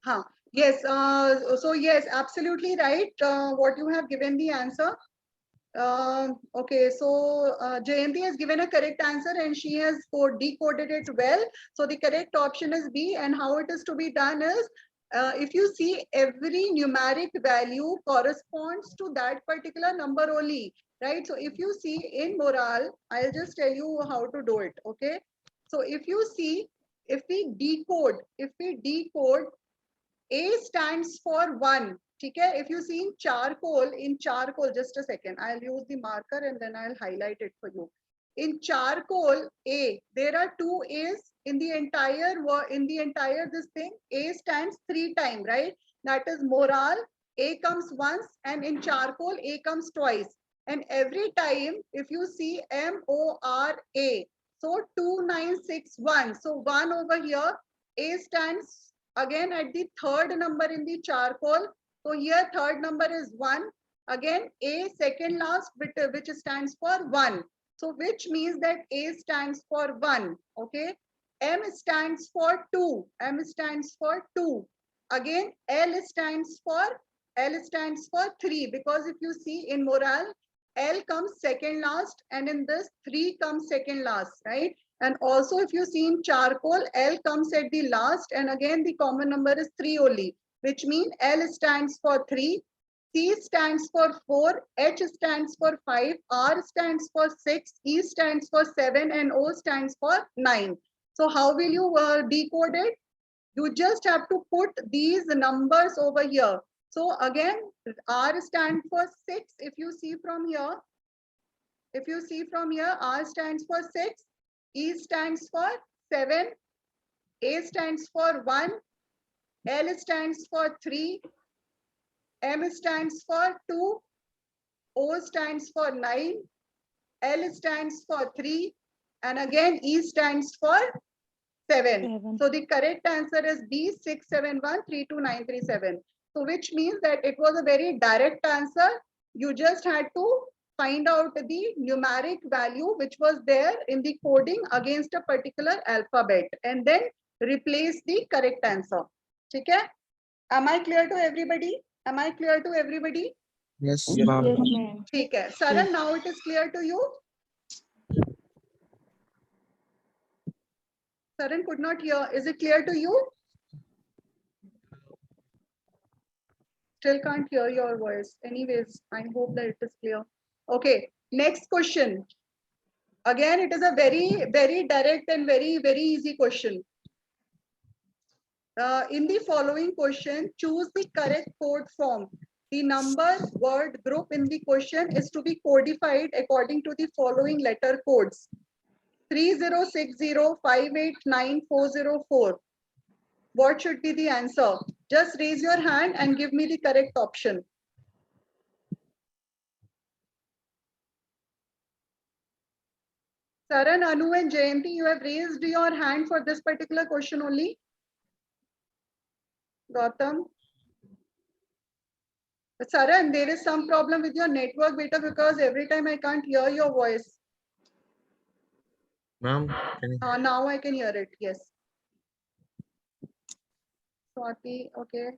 Huh. Yes. So yes, absolutely right. What you have given the answer. Okay, so Jayanti has given a correct answer and she has decoded it well. So the correct option is B. And how it is to be done is, if you see every numeric value corresponds to that particular number only, right? So if you see in moral, I'll just tell you how to do it. Okay. So if you see, if we decode A stands for 1. Okay, if you see in charcoal, just a second, I'll use the marker and then I'll highlight it for you. In charcoal A, there are two A's in the entire this thing. A stands 3 times, right? That is moral. A comes once, and in charcoal A comes twice. And every time, if you see MORA, so 2961. So 1 over here, A stands again at the third number in the charcoal. So here third number is 1. Again A second last which stands for 1. So which means that A stands for 1. Okay. M stands for 2. M stands for 2. Again L stands for 3, because if you see in moral, L comes second last and in this 3 comes second last, right? And also if you see in charcoal, L comes at the last and again the common number is 3 only, which means L stands for 3, C stands for 4, H stands for 5, R stands for 6, E stands for 7 and O stands for 9. So how will you decode it? You just have to put these numbers over here. So again, R stands for 6. If you see from here, R stands for 6. E stands for 7, A stands for 1, L stands for 3, M stands for 2, O stands for 9, L stands for 3, and again E stands for 7. So the correct answer is B, 6713297. So which means that it was a very direct answer. You just had to find out the numeric value which was there in the coding against a particular alphabet and then replace the correct answer. Okay? Am I clear to everybody? Yes, Yes, ma'am. ma'am. Okay. Saran, now it is clear to you? Saran could not hear. Is it clear to you? Still can't hear your voice. Anyways, I hope that it is clear. Okay, next question. Again, it is a very, very direct and very, very easy question. In the following question, choose the correct code form. The number word group in the question is to be codified according to the following letter codes. 3060589404. What should be the answer? Just raise your hand and give me the correct option. Saran, Anu and Jayanti, you have raised your hand for this particular question only. Gautam. Saran, there is some problem with your network beta because every time I can't hear your voice. Ma'am, Now I can hear it. Yes. Swati, okay.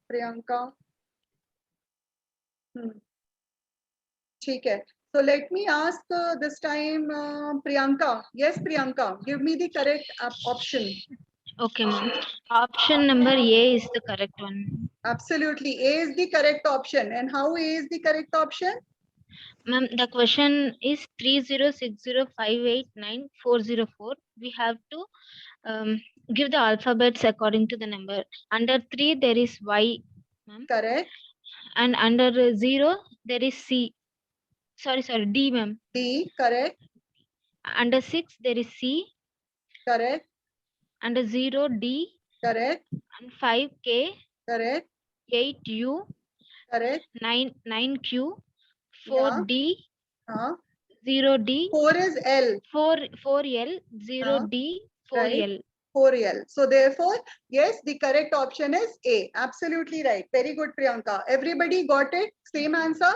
Priyanka. ठीक है. So let me ask this time Priyanka. Yes, Priyanka, give me the correct option. Okay, ma'am. Option number A is the correct one. Absolutely. A is the correct option. And how A is the correct option? Ma'am, the question is 3060589404. We have to give the alphabets according to the number. Under 3 there is Y, ma'am. Correct. And under 0 there is C. Sorry, D, ma'am. D, correct. Under 6 there is C. Correct. Under 0 D. Correct. And 5 K. Correct. 8 U. Correct. 9 Q. 4 D. 0 D. 4 is L. 4 L. 0 D. 4 Right. L. 4L. So therefore, yes, the correct option is A. Absolutely right. Very good, Priyanka. Everybody got it? Same answer?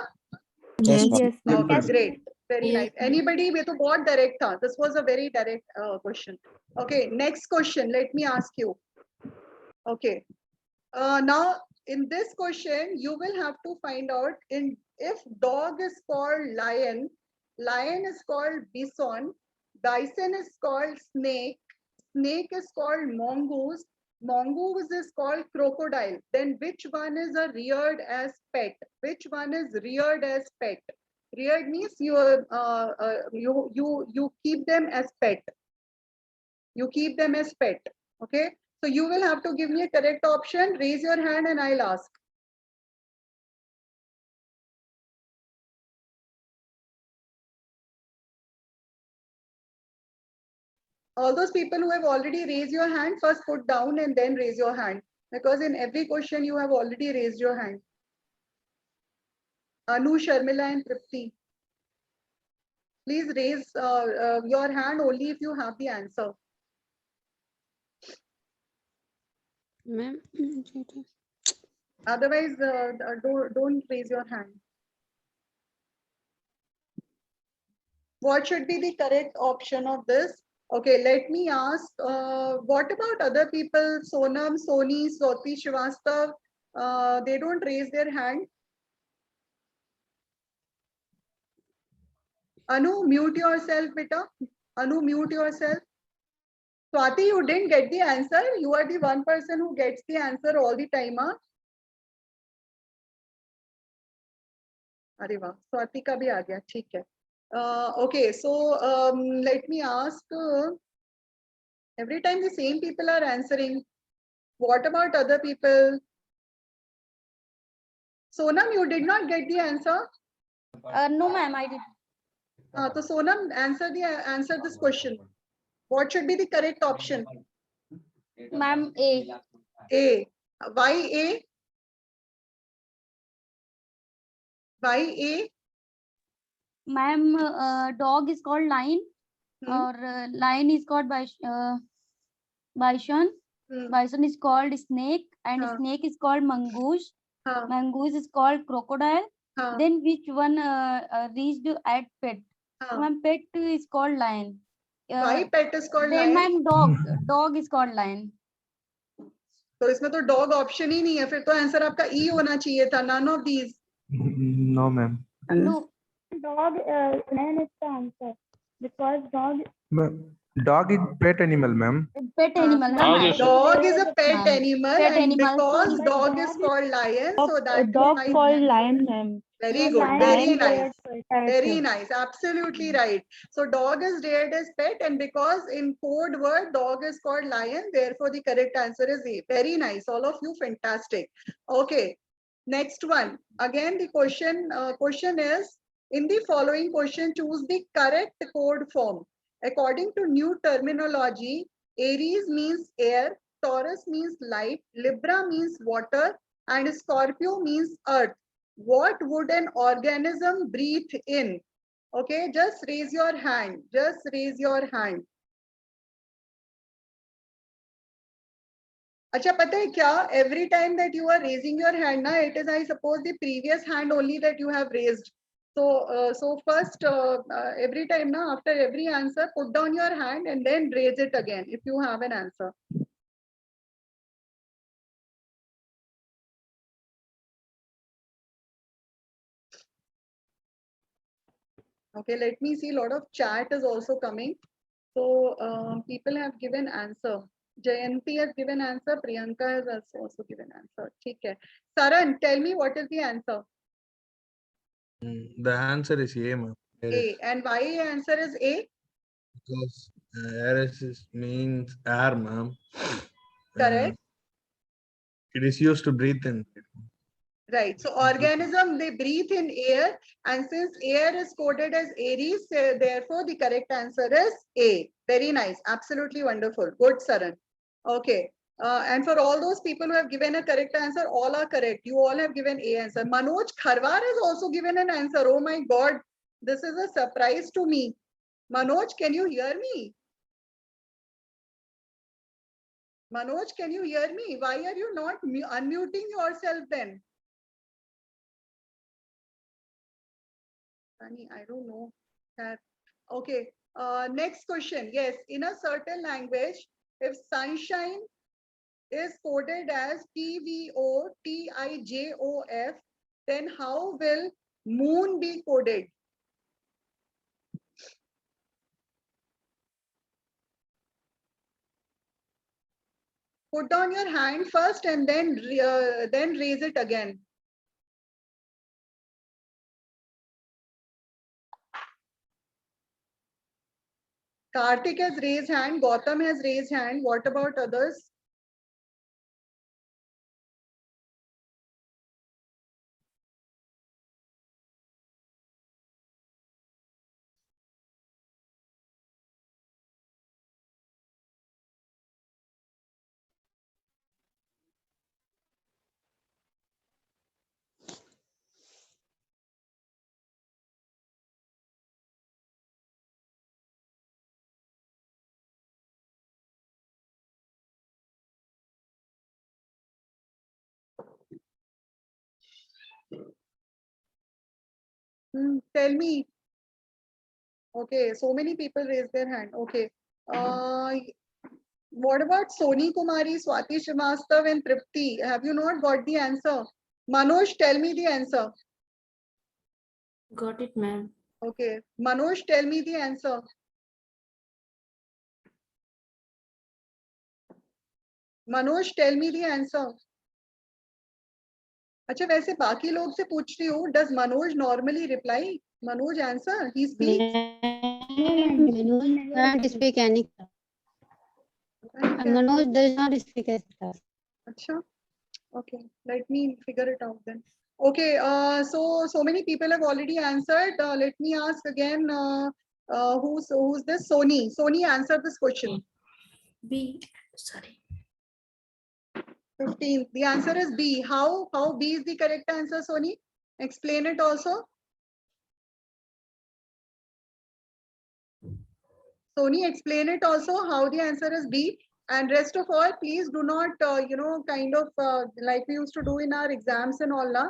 yes, ma'am. Yes, ma'am. Okay, great. Very Yes. nice. Anybody? ये तो बहुत direct था. This was a very direct question. Okay, next question. Let me ask you. Okay. Now, in this question, you will have to find out if dog is called lion, lion is called bison, bison is called snake, snake is called mongoose, mongoose is called crocodile. Then which one is reared as pet? Which one is reared as pet? Reared means you keep them as pet. You keep them as pet. Okay. So you will have to give me a correct option. Raise your hand and I'll ask. All those people who have already raised your hand, first put down and then raise your hand. Because in every question you have already raised your hand. Anu, Sharmila and Tripti. Please raise your hand only if you have the answer. Ma'am, Otherwise, don't raise your hand. What should be the correct option of this? Okay, let me ask, what about other people? Sonam, Soni, Swati, Shivastav, they don't raise their hand. Anu, mute yourself, beta. Anu, mute yourself. Swati, you didn't get the answer. You are the one person who gets the answer all the time. Huh? अरे वाह, स्वाति का भी आ गया, ठीक है. Okay, so let me ask. Every time the same people are answering. What about other people? Sonam, you did not get the answer. no, ma'am, I did. So Sonam, answer this question. What should be the correct option? Ma'am, A. A. Why A? Why A? Ma'am, dog is called lion, or lion is called bison. Bison is called snake, and snake is called mongoose. Mongoose is called crocodile. Then which one reached at pet? Ma'am, pet is called lion. Why pet is called Then lion? ma'am, dog is called lion. तो इसमें तो dog option ही नहीं है, फिर तो answer आपका ई होना चाहिए था. None of these. No, ma'am. No. Dog, lion is the answer because Dog is pet animal, ma'am. Pet animal. No, Dog ma'am. is- Dog is a pet Ma'am. animal, Pet and animal, because so- dog is called lion, so that dog is my called answer. lion, ma'am. Very good, Lion very is nice. reared Very nice, absolutely right. So dog is reared as pet, and because in code word dog is called lion, therefore the correct answer is A. Very nice, all of you, fantastic. Okay, next one. Again, the question is, in the following question, choose the correct code form. According to new terminology, Aries means air, Taurus means light, Libra means water, and Scorpio means earth. What would an organism breathe in? Okay, just raise your hand. Just raise your hand. अच्छा, पता है क्या? Every time that you are raising your hand, na, it is, I suppose, the previous hand only that you have raised. So first, every time, na, after every answer, put down your hand and then raise it again if you have an answer. Okay, let me see. A lot of chat is also coming. So people have given answer. Jayanti has given answer. Priyanka has also given answer. Okay. Saran, tell me what is the answer? The answer is A, ma'am. A. And why answer is A? Because Aries means air, ma'am. Correct. It is used to breathe in. Right. So organism, they breathe in air, and since air is coded as Aries, therefore the correct answer is A. Very nice. Absolutely wonderful. Good, Saran. Okay. And for all those people who have given a correct answer, all are correct. You all have given A answer. Manoj Kharwar has also given an answer. Oh my God. This is a surprise to me. Manoj, can you hear me? Manoj, can you hear me? Why are you not unmuting yourself then? I don't know. Okay. Next question. Yes, in a certain language, if sunshine is coded as TVOTIJOF, then how will moon be coded? Put down your hand first and then raise it again. Karthik has raised hand, Gautam has raised hand. What about others? Tell me. Okay, so many people raise their hand. Okay. What about Soni Kumari, Swati Srivastav and Tripti? Have you not got the answer? Manoj, tell me the answer. Got it, ma'am. Okay. Manoj, tell me the answer. Manoj, tell me the answer. अच्छा वैसे बाकी लोग से पूछ रही हूँ. Does Manoj normally reply? Manoj answer. He speaks. Manoj not speak any. Manoj does not speak as class. Acha. Okay, let me figure it out then. Okay, so many people have already answered. Let me ask again. Who's this? Soni. Soni, answer this question. B. Sorry. 15. The answer is B. How B is the correct answer, Soni? Explain it also. Soni, explain it also how the answer is B. And rest of all, please do not, kind of like we used to do in our exams and all. Na?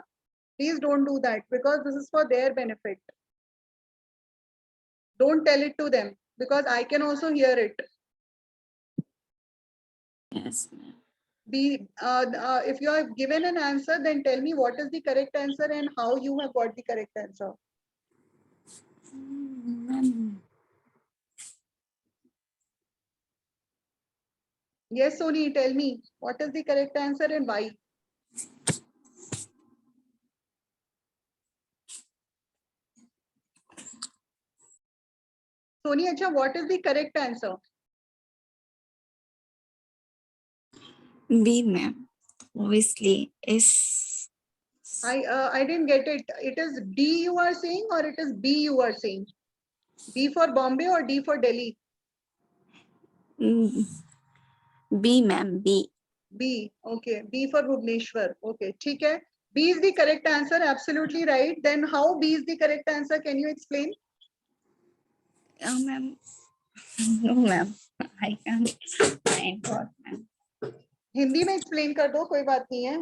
Please don't do that because this is for their benefit. Don't tell it to them because I can also hear it. Yes, ma'am. If you have given an answer, then tell me what is the correct answer and how you have got the correct answer. Yes, Soni, tell me what is the correct answer and why. Soni, acha, what is the correct answer? B, ma'am. Obviously, is. I didn't get it. It is D you are saying or it is B you are saying? B for Bombay or D for Delhi? B, ma'am. B. B. Okay. B for Bhubaneswar. Okay. ठीक है. B is the correct answer. Absolutely right. Then how B is the correct answer? Can you explain? Ma'am. No, ma'am. I can't find what, ma'am. Hindi में explain कर दो कोई बात नहीं है.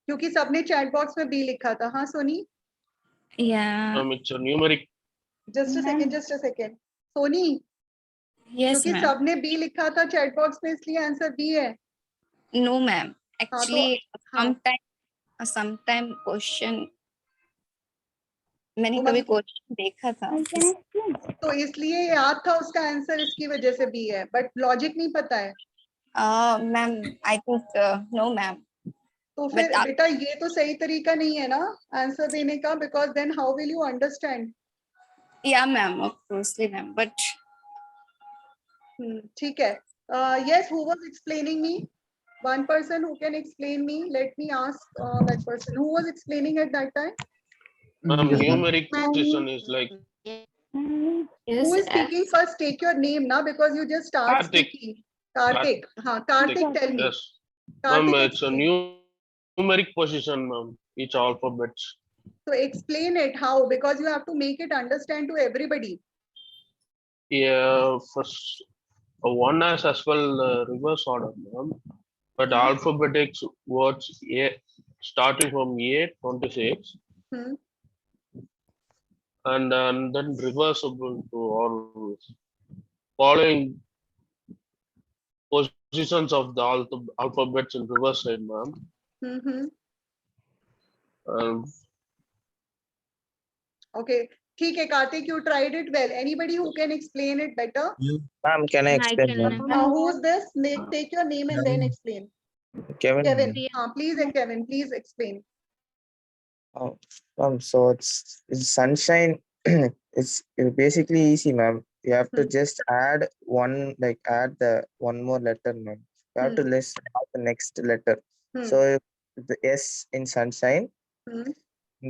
क्योंकि सबने chat box में B लिखा था. हाँ Soni? Yeah. It's a numeric. Just a second. Soni? Yes, क्योंकि ma'am. सबने B लिखा था chat box में इसलिए answer B है. No, ma'am. Actually, हाँ. sometime question मैंने कभी क्वेश्चन देखा था. तो इसलिए याद था उसका आंसर इसकी वजह से भी है बट लॉजिक नहीं पता है. Ma'am I think no ma'am. तो फिर बेटा ये तो सही तरीका नहीं है ना आंसर देने का because then how will you understand. Yeah ma'am obviously ma'am but ठीक है. Yes who was explaining me. One person who can explain me. Let me ask that person who was explaining at that time. Numeric position is like. Who is speaking first? Take your name now because you just start speaking. Karthik. Karthik, tell me. Yes. Ma'am, it's a numeric position, ma'am. Each alphabets. So explain it how because you have to make it understand to everybody. Yeah, first one has as well reverse order, ma'am. But alphabetics words A starting from A 26. and then reversible to all following positions of the alphabets in reverse side, ma'am. Mm-hmm. Um, Okay. ठीक है, Karthik, you tried it well. Anybody who can explain it better? Ma'am, can I I explain? can. Ma'am? Who's this? Take your name and then explain. Kevin. Kevin. Priya. Please, Kevin, please explain. So it's sunshine. It's basically easy, ma'am. You have to just add one more letter, ma'am. You have to list out the next letter. So if the S in sunshine,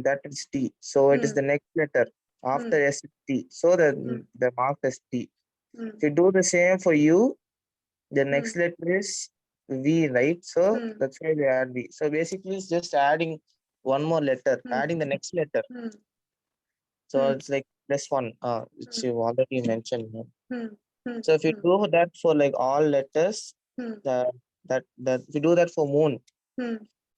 that is T. So it is the next letter after S is T. So the mark is T. If you do the same for U, the next letter is V, right? So that's why we add V. So basically it's just adding one more letter, adding the next letter. So it's like plus one, which you already mentioned. Ma'am. So if you do that for like all letters, that if you do that for moon,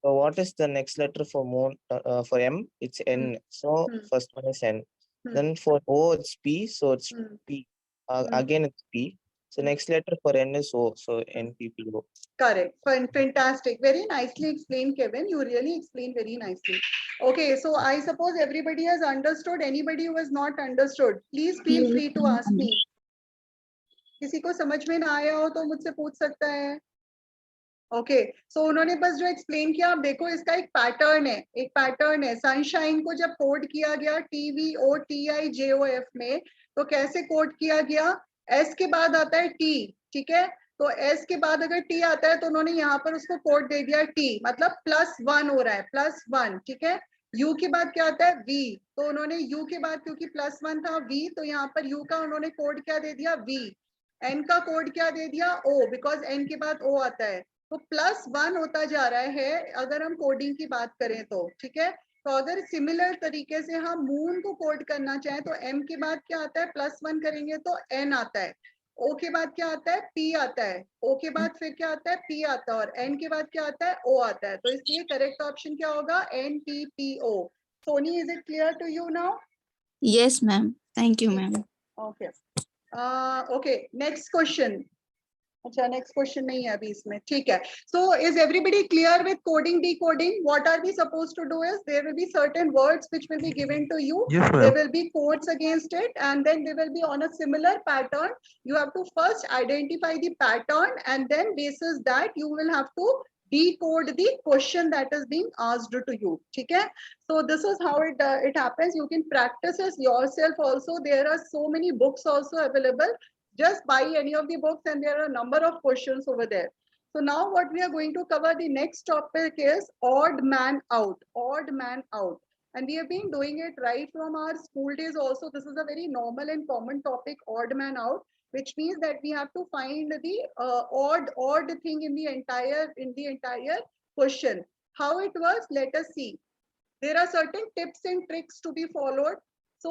so what is the next letter for moon? For M, it's N. So first one is N. Then for O, it's P. So it's P. Again, it's P. So next letter for N is O. So NPPO. Correct. Fantastic. Very nicely explained, Kevin. You really explained very nicely. Okay, so I suppose everybody has understood. Anybody who has not understood, please feel free to ask me. किसी को समझ में ना आया हो तो मुझसे पूछ सकता है. ओके, सो उन्होंने बस जो एक्सप्लेन किया, आप देखो इसका एक पैटर्न है. सनशाइन को जब कोड किया गया TVOTIJOF में, तो कैसे कोड किया गया? S के बाद आता है T, ठीक है? तो S के बाद अगर T आता है तो उन्होंने यहाँ पर उसको कोड दे दिया T, मतलब +1 हो रहा है, +1, ठीक है? U के बाद क्या आता है? V, तो उन्होंने U के बाद क्योंकि +1 था V, तो यहाँ पर U का उन्होंने कोड क्या दे दिया? V. N का कोड क्या दे दिया? O, बिकॉज N के बाद O आता है. तो +1 होता जा रहा है अगर हम कोडिंग की बात करें तो, ठीक है? तो अगर सिमिलर तरीके से हम मून को कोड करना चाहें तो M के बाद क्या आता है? +1 करेंगे तो N आता है. O के बाद क्या आता है? P आता है. O के बाद फिर क्या आता है? P आता है. और N के बाद क्या आता है? O आता है. तो इसलिए करेक्ट ऑप्शन क्या होगा? NPPO. Soni, is it clear to you now? Yes, ma'am. Thank you, ma'am. Okay. Okay, next question. अच्छा, नेक्स्ट क्वेश्चन नहीं है अभी इसमें, ठीक है? So is everybody clear with coding decoding? What are we supposed to do is there will be certain words which will be given to you. There will be codes against it, and then they will be on a similar pattern. You have to first identify the pattern, and then basis that you will have to decode the question that is being asked to you. ठीक है? So this is how it happens. You can practice this yourself also. There are so many books also available. Just buy any of the books and there are a number of questions over there. So now what we are going to cover, the next topic is odd man out. And we have been doing it right from our school days also. This is a very normal and common topic, odd man out, which means that we have to find the odd thing in the entire question. How it was, let us see. There are certain tips and tricks to be followed. So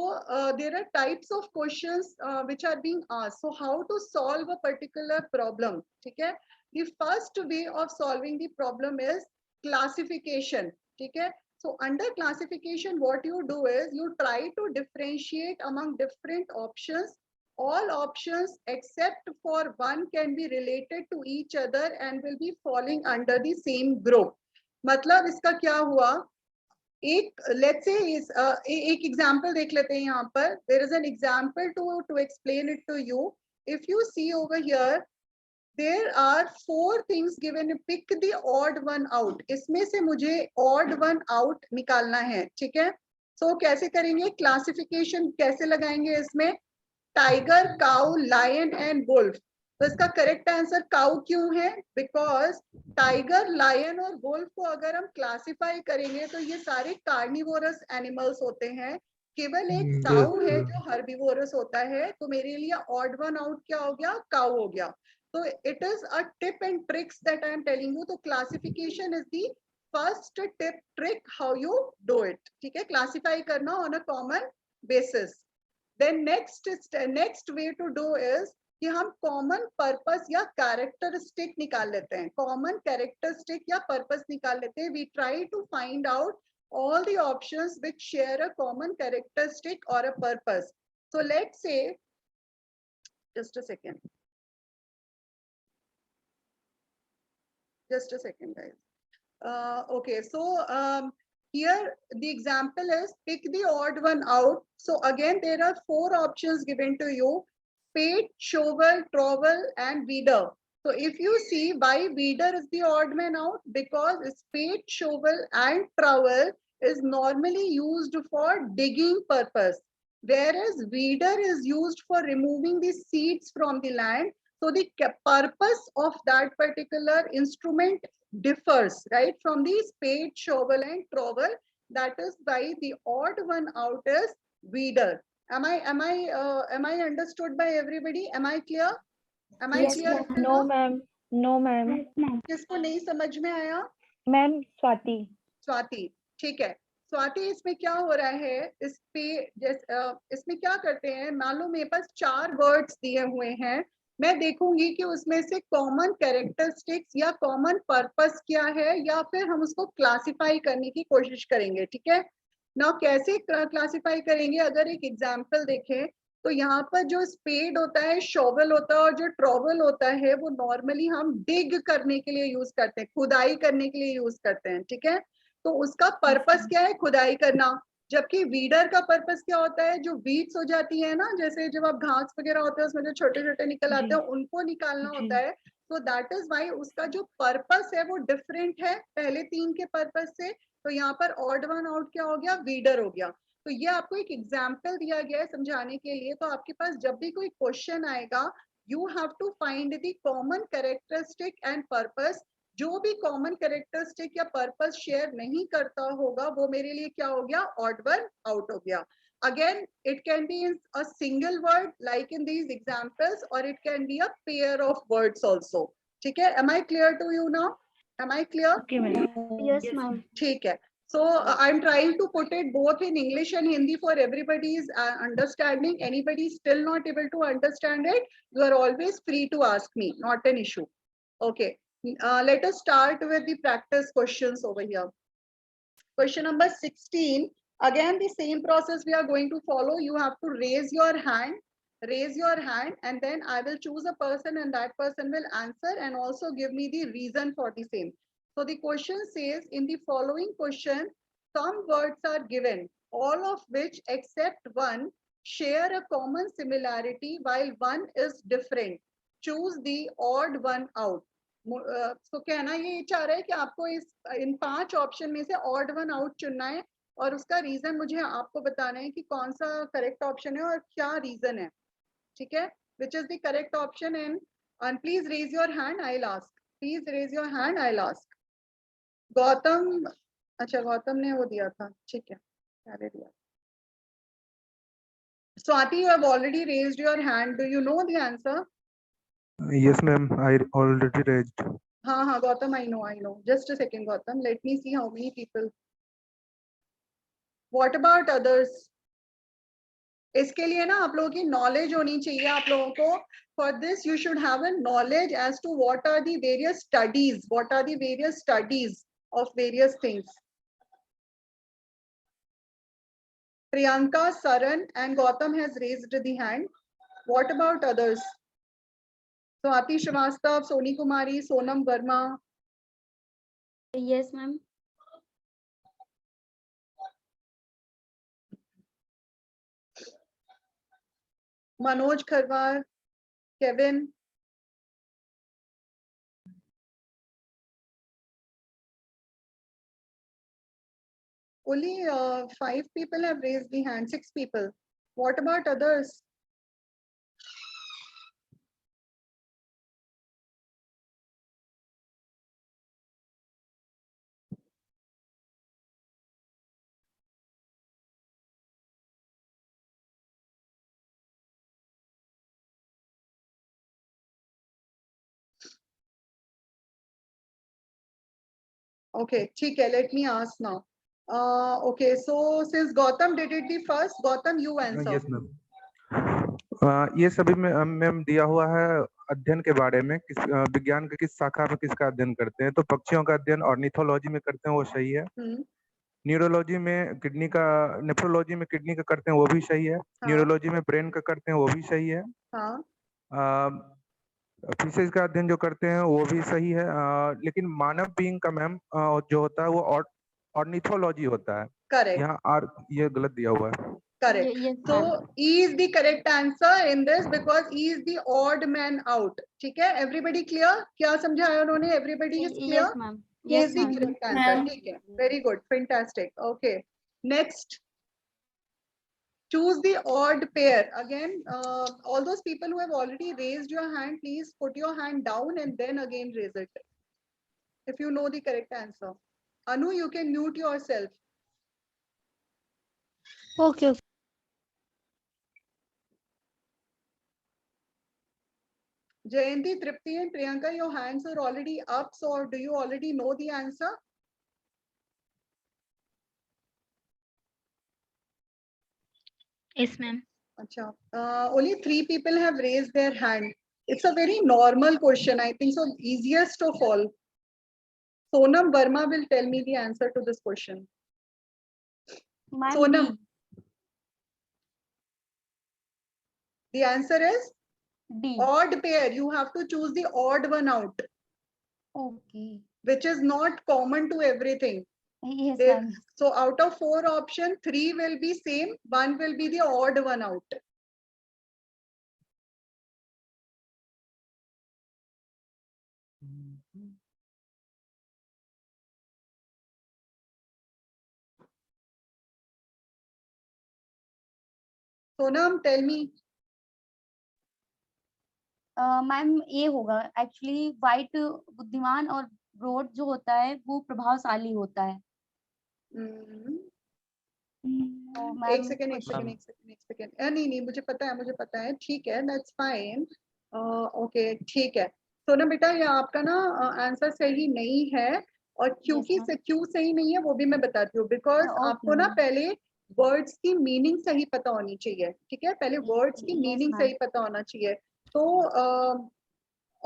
there are types of questions which are being asked. So how to solve a particular problem? Okay? The first way of solving the problem is classification. Okay? So under classification, what you do is you try to differentiate among different options. All options except for one can be related to each other and will be falling under the same group. मतलब इसका क्या हुआ? let's say एक example देख लेते हैं यहाँ पर. There is an example to explain it to you. If you see over here, there are 4 things given. Pick the odd one out. इसमें से मुझे odd one out निकालना है, ठीक है? So कैसे करेंगे? Classification कैसे लगाएंगे इसमें? Tiger, cow, lion and wolf. तो इसका करेक्ट आंसर काउ क्यों है? बिकॉज टाइगर, लायन और वुल्फ को अगर हम क्लासिफाई करेंगे तो ये सारे कार्निवोरस एनिमल्स होते हैं. केवल एक काउ है जो हर्बिवोरस होता है. तो मेरे लिए ऑड वन आउट क्या हो गया? काउ हो गया. तो it is a tip and tricks that I am telling you. तो classification is the first tip trick how you do it. ठीक है? क्लासिफाई करना on a common basis. Then next way to do is कि हम common purpose या characteristic निकाल लेते हैं. कॉमन कैरेक्टरिस्टिक या पर्पस निकाल लेते हैं. We try to find out all the options which share a common characteristic or a purpose. So let's say, just a second. Just a second, guys. Okay, so here the example is pick the odd one out. So again, there are 4 options given to you: spade, shovel, trowel, and weeder. So if you see why weeder is the odd man out, because spade, shovel, and trowel is normally used for digging purpose, whereas weeder is used for removing the seeds from the land. So the purpose of that particular instrument differs, right, from the spade, shovel, and trowel. That is why the odd one out is weeder. Am I understood by everybody? Am I clear? Am I clear? No, ma'am. No, ma'am. Yes, ma'am. किसको नहीं समझ में आया? Ma'am, Swati. Swati, ठीक है। स्वाति, इसमें क्या हो रहा है, इस पे इसमें क्या करते हैं, मान लो मेरे पास 4 वर्ड्स दिए हुए हैं, मैं देखूंगी कि उसमें से कॉमन कैरेक्टरिस्टिक्स या कॉमन पर्पस क्या है, या फिर हम उसको क्लासिफाई करने की कोशिश करेंगे, ठीक है ना। कैसे क्लासिफाई करेंगे, अगर एक एग्जांपल देखें तो यहाँ पर जो स्पेड होता है, शोवल होता है, और जो ट्रॉवल होता है वो नॉर्मली हम डिग करने के लिए यूज करते हैं, खुदाई करने के लिए यूज करते हैं, ठीक है। तो उसका पर्पस क्या है, खुदाई करना। जबकि वीडर का पर्पस क्या होता है, जो वीड्स हो जाती है ना, जैसे जब आप घास वगैरह होते हैं उसमें जो छोटे छोटे निकल आते हैं, उनको निकालना होता है। तो दैट इज वाई उसका जो पर्पस है वो डिफरेंट है पहले 3 के पर्पस से। तो यहाँ पर ऑड वन आउट क्या हो गया, वीडर हो गया। तो ये आपको एक एग्जाम्पल दिया गया है समझाने के लिए। तो आपके पास जब भी कोई क्वेश्चन आएगा, you have to find the common characteristic and purpose. जो भी कॉमन कैरेक्टरिस्टिक या पर्पस शेयर नहीं करता होगा वो मेरे लिए क्या हो गया, ऑड वन आउट हो गया। Again, it can be in a single word like in these examples, or it can be a pair of words also. ठीक है, am I clear to you now? Am I clear? Okay, ma'am. Yes, ma'am. ठीक है। So I'm trying to put it both in English and Hindi for everybody's understanding. Anybody still not able to understand it, you are always free to ask me, not an issue. Okay, let us start with the practice questions over here. Question number 16. Again, the same process we are going to follow. You have to raise your hand, and then I will choose a person and that person will answer and also give me the reason for the same. So the question says, in the following question, some words are given, all of which except one share a common similarity while one is different. Choose the odd one out. तो कहना ये चाह रहा है कि आपको इन 5 option में से ऑड वन आउट चुनना है, और उसका रीजन मुझे आपको बताना है कि कौन सा करेक्ट ऑप्शन है और क्या रीजन है, ठीक है। Which is the correct option, and please raise your hand, I will ask. Please raise your hand, I will ask. Gautam, अच्छा गौतम ने वो दिया था, ठीक है, पहले दिया। Swati, you have already raised your hand. Do you know the answer? Yes, ma'am. I already raised. हाँ, Gautam, I know. Just a second, Gautam. Let me see how many people. What about others? इसके लिए ना आप लोगों की knowledge होनी चाहिए आप लोगों को. For this, you should have a knowledge as to what are the various studies of various things. Priyanka, Saran, and Gautam has raised the hand. What about others? Swati Srivastav, Soni Kumari, Sonam Verma. Yes, ma'am. Manoj Kharwar, Kevin. Only 5 people have raised the hand, 6 people. What about others? Okay, ठीक है, let me ask now. Okay, so since Gautam did it the first, Gautam, you answer. Yes, ma'am. ये सभी में ma'am दिया हुआ है अध्ययन के बारे में, किस विज्ञान के किस शाखा में किसका अध्ययन करते हैं, तो पक्षियों का अध्ययन ऑर्निथोलॉजी में करते हैं, वो सही है। न्यूरोलॉजी में किडनी का, नेफ्रोलॉजी में किडनी का करते हैं वो भी सही है, न्यूरोलॉजी में ब्रेन का करते हैं वो भी सही है, फिशेज का अध्ययन जो करते हैं वो भी सही है, लेकिन मानव बीइंग का मैम जो होता है वो ऑर्निथोलॉजी होता है। करेक्ट, यहाँ आर ये गलत दिया हुआ है। Correct. Yes, So ma'am. E is the correct answer in this because E is the odd man out. ठीक है, everybody clear? क्या समझाया उन्होंने? Everybody is clear? Yes, ma'am. E Yes, is the ma'am. correct answer. ठीक है, very good, fantastic. Okay, next. Choose the odd pair. Again, all those people who have already raised your hand, please put your hand down and then again raise it. If you know the correct answer. Anu, you can mute yourself. Okay, okay. Jayanti, Tripti and Priyanka, your hands are already up. So do you already know the answer? Yes, ma'am. Acha. Only 3 people have raised their hand. It's a very normal question. I think so easiest of all. Sonam Verma will tell me the answer to this question. Ma'am, Sonam. D. The answer is D. odd pair. You have to choose the odd one out, Okay. which is not common to everything. Yes, There- ma'am. So out of 4 options, 3 will be same, 1 will be the odd one out. Sonam, tell me. Ma'am ये होगा actually white बुद्धिमान और broad जो होता है वो प्रभावशाली होता है। तो एक मैम सेकंड नहीं मुझे पता है ठीक है, दैट्स फाइन। ओके ठीक है, तो ना बेटा ये आपका ना आंसर सही नहीं है, और क्योंकि ma'am. क्यों सही नहीं है वो भी मैं बताती हूँ, बिकॉज Okay, आपको ना ma'am. पहले वर्ड्स की मीनिंग सही पता होनी चाहिए, ठीक है, पहले वर्ड्स की Yes, मीनिंग ma'am. सही पता होना चाहिए। तो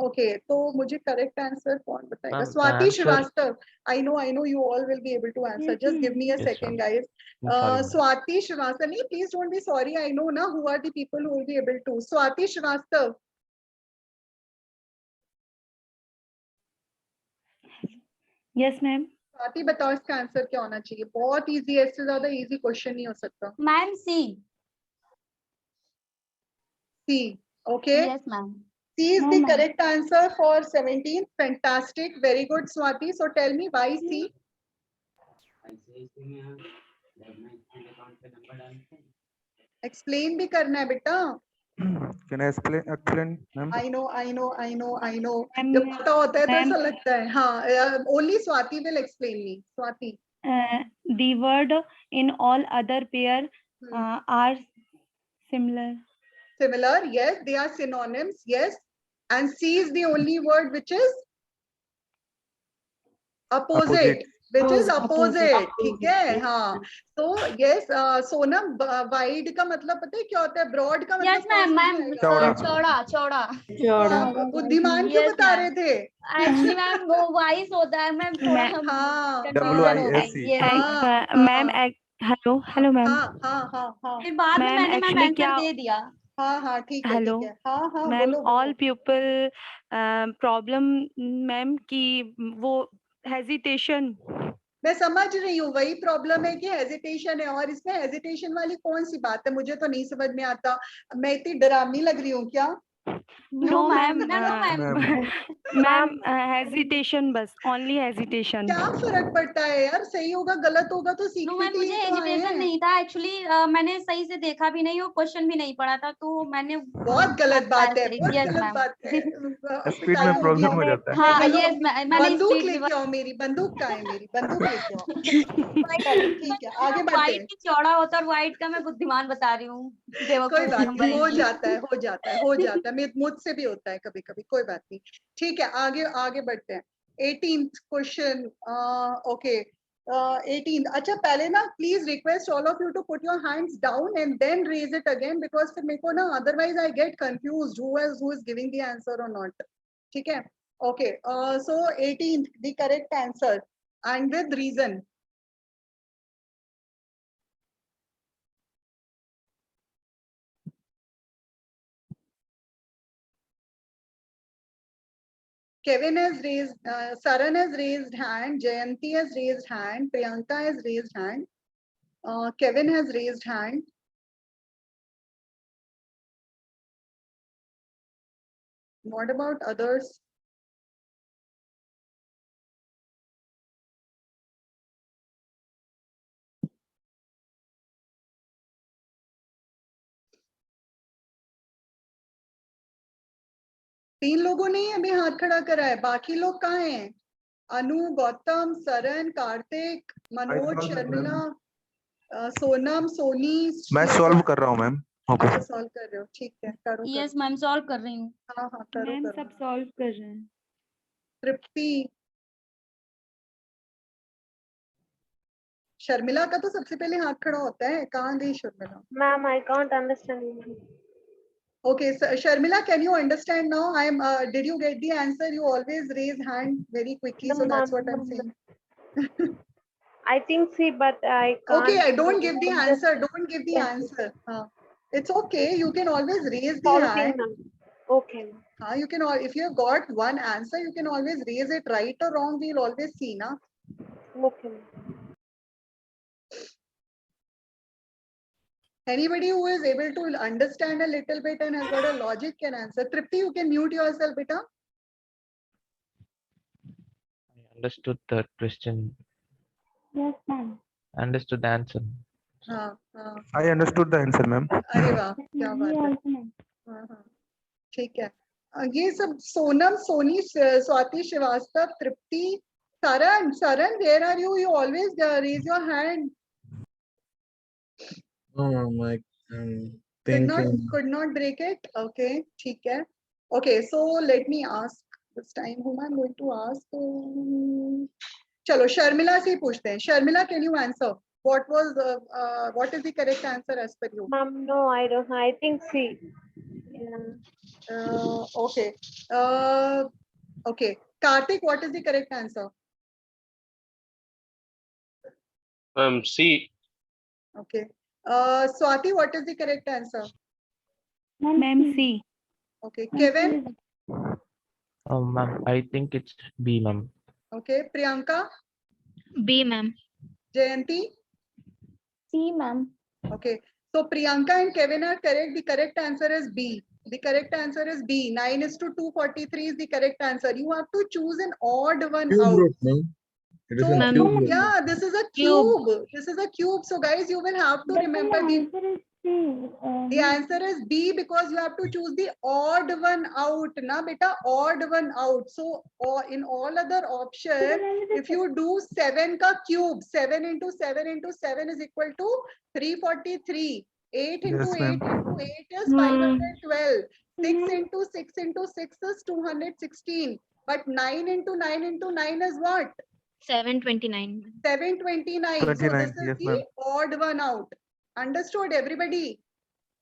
ओके तो मुझे करेक्ट आंसर कौन बताएगा? Ma'am, the Swati answer- Srivastava, I know you all will be able to answer, just give me a Yes, second ma'am. Guys. Sorry, ma'am. Swati Srivastava, nee, please don't be sorry. I know na who are the people who will be able to. Swati Srivastava. Yes, ma'am. Swati बताओ इसका answer क्या होना चाहिए? बहुत easy है, इससे ज्यादा easy question नहीं हो सकता। Ma'am C. C, okay. Yes, ma'am. C is No, the ma'am. correct answer for 17. Fantastic, very good, Swati. So tell me why C? Explain भी करना है बेटा। Can I explain ma'am? I know. Ma'am, जब पता होता है तो ma'am. ऐसा लगता है। हाँ, only Swati will explain me. Swati. The word in all other pair are similar. Similar, yes, they are synonyms, yes. And C is the only word which is opposite. Which is opposite, ठीक है? हाँ, तो yes, Sonam wide का मतलब पता है क्या होता है? Broad का मतलब Yes, ma'am. Ma'am, चौड़ा। चौड़ा। बुद्धिमान क्यों Yes, बता ma'am. रहे थे? एक्चुअली मैम वो वाइस होता है मैम, थोड़ा हम हाँ, confusion हो WISE. गई। Yes. Ma'am, hello, ma'am. हाँ, फिर बाद में Ma'am, मैंने मैम actually आंसर क्या- दे दिया। हाँ, ठीक है, Hello. ठीक है। हाँ, Ma'am, बोलो, all बोलो। people problem, ma'am, कि वो hesitation. मैं समझ रही हूँ, वही प्रॉब्लम है कि हेजिटेशन है, और इसमें हेजिटेशन वाली कौन सी बात है? मुझे तो नहीं समझ में आता। मैं इतनी डरावनी लग रही हूँ क्या? No, ma'am. Ma'am. Hesitation बस, only hesitation. क्या फर्क पड़ता है यार, सही होगा गलत होगा तो नो सीखने मैम, के मुझे लिए तो आए एजुकेशन हैं। नहीं था एक्चुअली, मैंने सही से देखा भी नहीं और क्वेश्चन भी नहीं पढ़ा था, तो मैंने बहुत गलत बात है, बहुत Yes, गलत ma'म। बात है। स्पीड में प्रॉब्लम हो जाता है। हाँ, चलो, yes, मैंने बंदूक speed लेके में- आओ, मेरी बंदूक कहाँ है? मेरी बंदूक लेके आओ। चलो, ठीक है, आगे बढ़ते व्हाइट हैं। की चौड़ा होता है और व्हाइट का मैं बुद्धिमान बता रही हूँ। कोई बात नहीं, हो बेवकूफ। जाता है, मुझसे भी होता है कभी कभी, कोई बात नहीं। ठीक है, आगे बढ़ते हैं। 18th question, okay, 18th। अच्छा, पहले ना please request all of you to put your hands down and then raise it again, because फिर मेरे को ना otherwise I get confused who is giving the answer और नॉट। ठीक है, okay, so 18th the correct answer and with reason. Kevin has raised, Saran has raised hand, Jayanti has raised hand, Priyanka has raised hand, Kevin has raised hand. What about others? तीन लोगों ने ही अभी हाथ खड़ा करा है, बाकी लोग कहाँ हैं? अनु, गौतम, सरन, कार्तिक, मनोज, शर्मिला, सोनम, सोनी। मैं सॉल्व कर रहा हूँ मैम। ओके अच्छा सॉल्व कर रहे हो, ठीक है, करो यस मैम सॉल्व कर रही हूँ। हाँ हाँ करो मैम करो। सब सॉल्व कर रहे हैं। तृप्ति, शर्मिला का तो सबसे पहले हाथ खड़ा होता है, कहाँ गई Sharmila? Ma'am I can't understand. Okay, so Sharmila, can you understand now? Did you get the answer? You always raise hand very quickly, so that's what I'm saying. I think see, but I can't. Okay, I don't give the answer. Don't give the answer. It's okay. You can always raise the hand. Okay. You can if you have got one answer, you can always raise it. Right or wrong, we'll always see, na? Okay. Anybody who is able to understand a little bit and has got a logic can answer. Tripti, you can mute yourself, beta. I understood the question. Yes, ma'am. Understood the answer. I understood the answer ma'am. अरे वाह, क्या बात है। हाँ, ठीक है। ये सब सोनम, सोनी, स्वाति श्रीवास्तव, तृप्ति, Saran, where are you? You always raise your hand. Oh my, thinking. Could not break it. Okay, ठीक है. Okay, so let me ask this time. Whom I'm going to ask? चलो शर्मिला से पूछते हैं. Sharmila, can you answer? What is the correct answer as per you? Ma'am, no, I don't know. I think C. Yeah. Okay. Okay. Karthik, what is the correct answer? C. Okay. Swati, what is the correct answer? Ma'am, C. Okay. Kevin? Oh, ma'am, I think it's B, ma'am. Okay. Priyanka? B, ma'am. Jayanti? C, ma'am. Okay. So Priyanka and Kevin are correct. The correct answer is B. The correct answer is B. 9:243 is the correct answer. You have to choose an odd one Cube out. root, no? It is So, a cube root. yeah, this is a cube. This is a cube. So guys, you will have to remember the answer is B because you have to choose the odd one out. Na beta, odd one out. So in all other options, if you do 7 ka cube, 7 into 7 into 7 is equal to 343. 8 into Yes, 8 ma'am. into 8 is 512. 6 into 6 into 6 is 216. But 9 into 9 into 9 is what? 729. 729. So 29, this is yes, the ma'am. odd one out. Understood, everybody?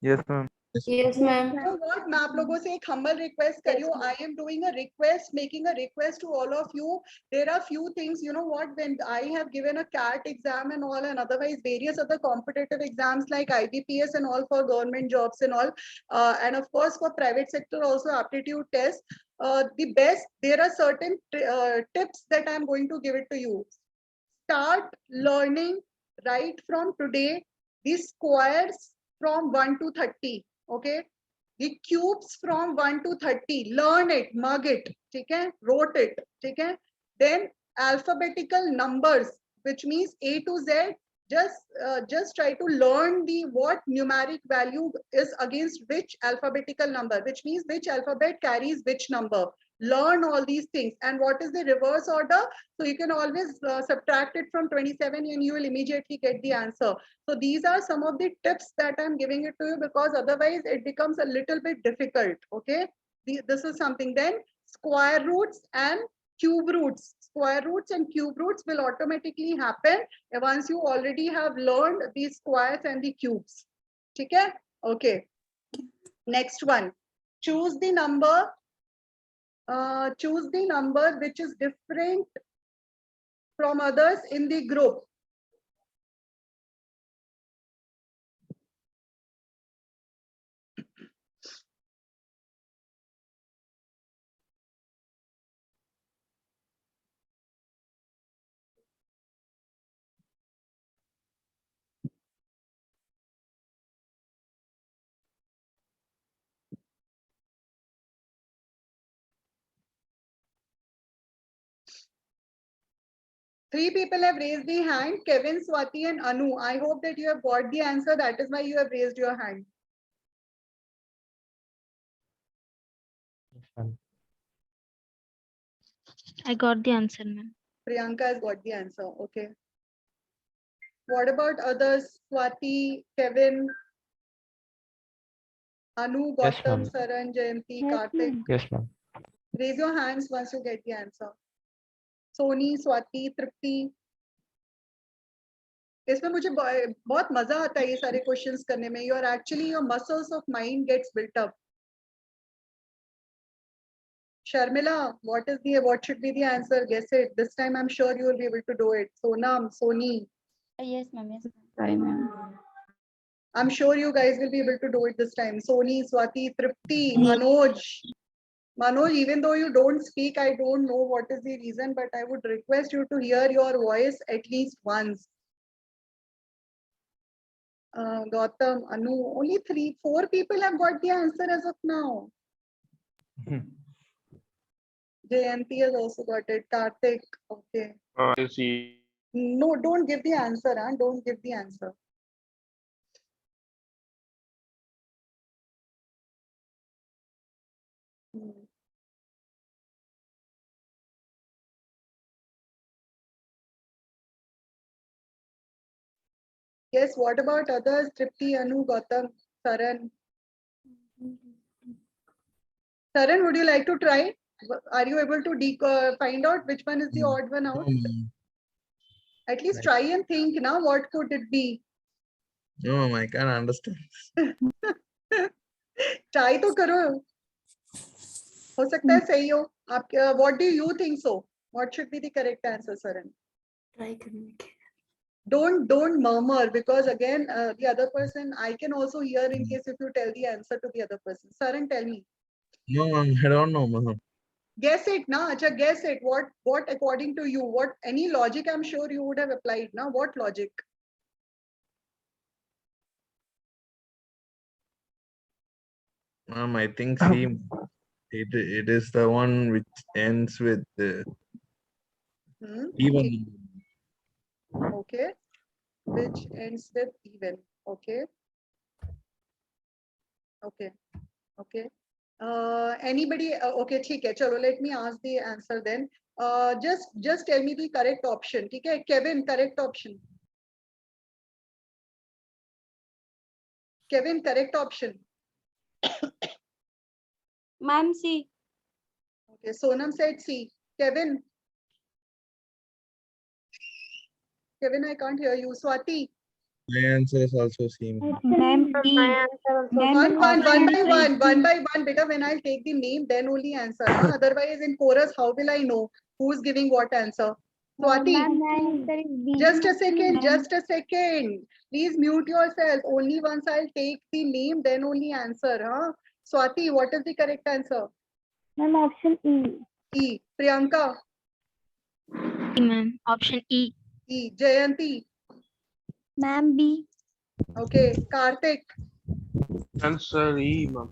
Yes ma'am. Yes, ma'am. You know what? मैं आप लोगों से एक humble request कर रही हूँ. I am doing a request, making a request to all of you. There are few things, you know what? When I have given a CAT exam and all, and otherwise various other competitive exams like IBPS and all for government jobs and all, and of course for private sector also aptitude test. The best, there are certain tips that I am going to give it to you. Start learning right from today these squares from 1 to 30. Okay, the cubes from 1 to 30. Learn it, mug it, okay? Wrote it, okay? Then alphabetical numbers, which means A to Z. Just try to learn the what numeric value is against which alphabetical number, which means which alphabet carries which number. Learn all these things. And what is the reverse order? So you can always subtract it from 27 and you will immediately get the answer. So these are some of the tips that I'm giving it to you because otherwise it becomes a little bit difficult. Okay, this is something. Then square roots and cube roots. Square roots and cube roots will automatically happen once you already have learned the squares and the cubes. Okay. Okay. Next one. Choose the number. Choose the number which is different from others in the group. 3 people have raised the hand, Kevin, Swati and Anu. I hope that you have got the answer. That is why you have raised your hand. Yes, ma'am. I got the answer, ma'am. Priyanka has got the answer. Okay. What about others? Swati, Kevin, Anu, Yes, Gautam, ma'am. Saran, Jayanti, Yes, Karthik. ma'am. Yes, ma'am. Raise your hands once you get the answer. Soni, Swati, Tripti. इसमें मुझे बहुत मजा आता है ये सारे questions करने में. You are actually, your muscles of mind gets built up. Sharmila, what should be the answer? Guess it. This time I'm sure you will be able to do it. Sonam, Soni. Yes, ma'am. Yes, ma'am. Sorry, ma'am. I'm sure you guys will be able to do it this time. Soni, Swati, Tripti, Manoj. Manoj, even though you don't speak, I don't know what is the reason, but I would request you to hear your voice at least once. Gautam, Anu, only 4 people have got the answer as of now. Jayanti has also got it. Karthik, okay. I see. No, don't give the answer, huh? Don't give the answer. Yes, what about others? Tripti, Anu, Gautam, Saran. Saran, would you like to try? Are you able to find out which one is the odd one out? No, ma'am. At least try and think now, what could it be? No, ma'am, I can't understand. Try to karo. हो सकता है सही हो. What do you think so? What should be the correct answer, Saran? Try करने के. Don't murmur, because again the other person, I can also hear in case if you tell the answer to the other person. Saran, tell me. No, ma'am, I don't know, ma'am. Guess it now. Acha, guess it. What according to you? What any logic I'm sure you would have applied now. What logic? Ma'am, I think C. It is the one which ends with even. Okay. Which ends with even. Okay. Okay. Okay. Anybody? Okay, ठीक है. चलो, let me ask the answer then. Just tell me the correct option. ठीक है, Kevin, correct option. Kevin, correct option. Ma'am, C. Okay, Sonam said C. Kevin. Kevin, I can't hear you. Swati. My answer is also C. Ma'am, E. One by one, beta. When I'll take the name, then only answer. Huh? Otherwise, in chorus, how will I know who's giving what answer? Swati, just a second. Please mute yourself. Only once I'll take the name, then only answer. Huh? Swati, what is the correct answer? Ma'am, option E. E. Priyanka. Ma'am, option E. E. Jayanti. Ma'am, B. Okay. Karthik. Answer E, ma'am.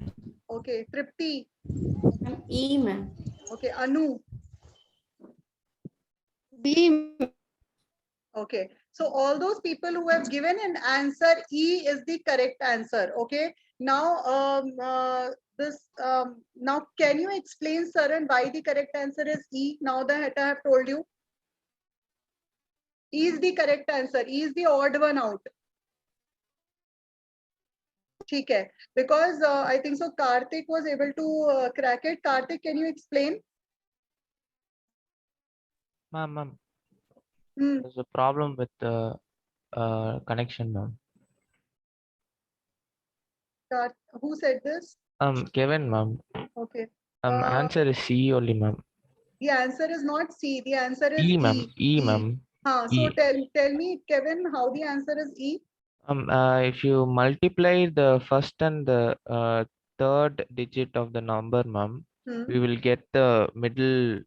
Okay. Tripti. E, ma'am. Okay. Anu. B. Okay. So all those people who have given an answer, E is the correct answer. Okay. Now, now can you explain, Saran, why the correct answer is E? Now that I have told you. E is the correct answer. E is the odd one out. ठीक है. Because I think so Karthik was able to crack it. Karthik, can you explain? Ma'am. There's a problem with the connection, ma'am. Who said this? Kevin, ma'am. Okay. Answer is C only, ma'am. The answer is not C. The answer is E, ma'am. E, ma'am. So tell me, Kevin, how the answer is E? If you multiply the first and the third digit of the number, ma'am, we will get the middle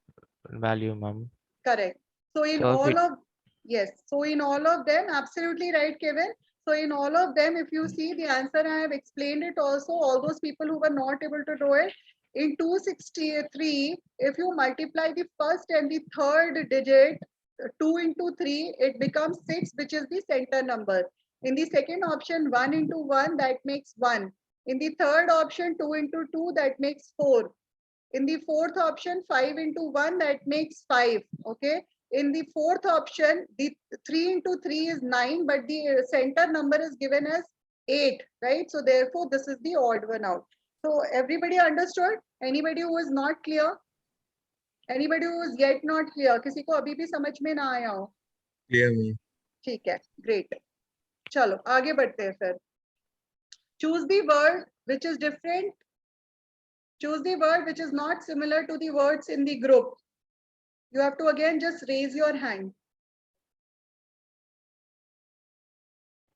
value, ma'am. Correct. So in all of them, absolutely right, Kevin. So in all of them, if you see the answer, I have explained it also. All those people who were not able to do it, in 263, if you multiply the first and the third digit, 2 into 3, it becomes 6, which is the center number. In the second option, 1 into 1, that makes 1. In the third option, 2 into 2, that makes 4. In the fourth option, 5 into 1, that makes 5. Okay. In the fourth option, the 3 into 3 is 9, but the center number is given as 8, right? So therefore, this is the odd one out. So everybody understood? Anybody who is not clear? Anybody who is yet not clear? किसी को अभी भी समझ में ना आया हो? Clear, ma'am. ठीक है, great. चलो आगे बढ़ते हैं फिर. Choose the word which is different. Choose the word which is not similar to the words in the group. You have to again just raise your hand.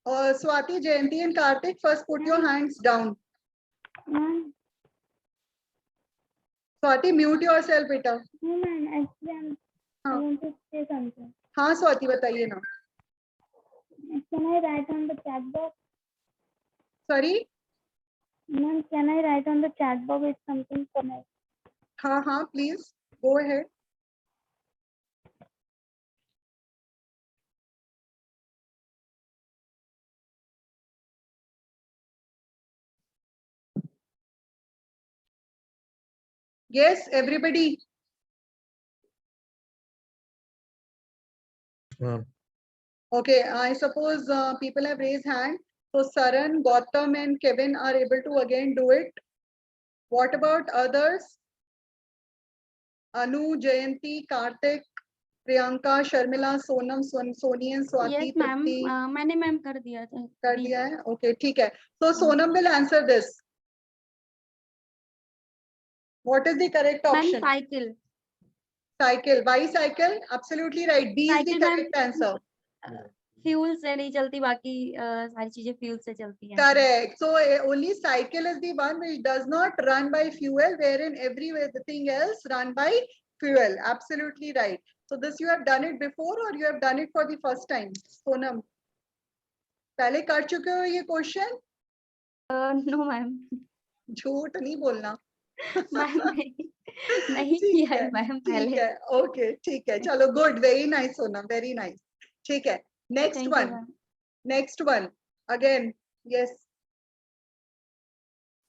Swati, Jayanti and Karthik, first put your hands down. Ma'am, Swati, mute yourself, beta. no, ma'am, actually, I want to say something. हाँ स्वाति बताइए ना. Can I write on the chat box? Sorry? Ma'am, can I write on the chat box with something for me? हाँ, please go ahead. Yes, everybody. Ma'am. Okay, I suppose people have raised hand. So Saran, Gautam and Kevin are able to again do it. What about others? Anu, Jayanti, Karthik, Priyanka, Sharmila, Sonam, Soni and Swati. Yes ma'am, Tripti. मैंने ma'am कर दिया था. कर दिया है. Okay, ठीक है. So Sonam will answer this. What is the correct option? Ma'am, cycle. Cycle. Why cycle? Absolutely right. B is the Cycle, correct answer. Fuel से नहीं चलती, बाकी सारी चीजें फ्यूल से चलती हैं. Correct. So only cycle is the one which does not run by fuel, wherein everything else run by fuel. Absolutely right. So this you have done it before or you have done it for the first time, Sonam? पहले कर चुके हो ये question? No ma'am. झूठ नहीं बोलना. नहीं किया है मैम पहले. ठीक है. ओके ठीक है. चलो good. Very nice Sonam. Very nice. ठीक है. Next one. Next one. Again, yes.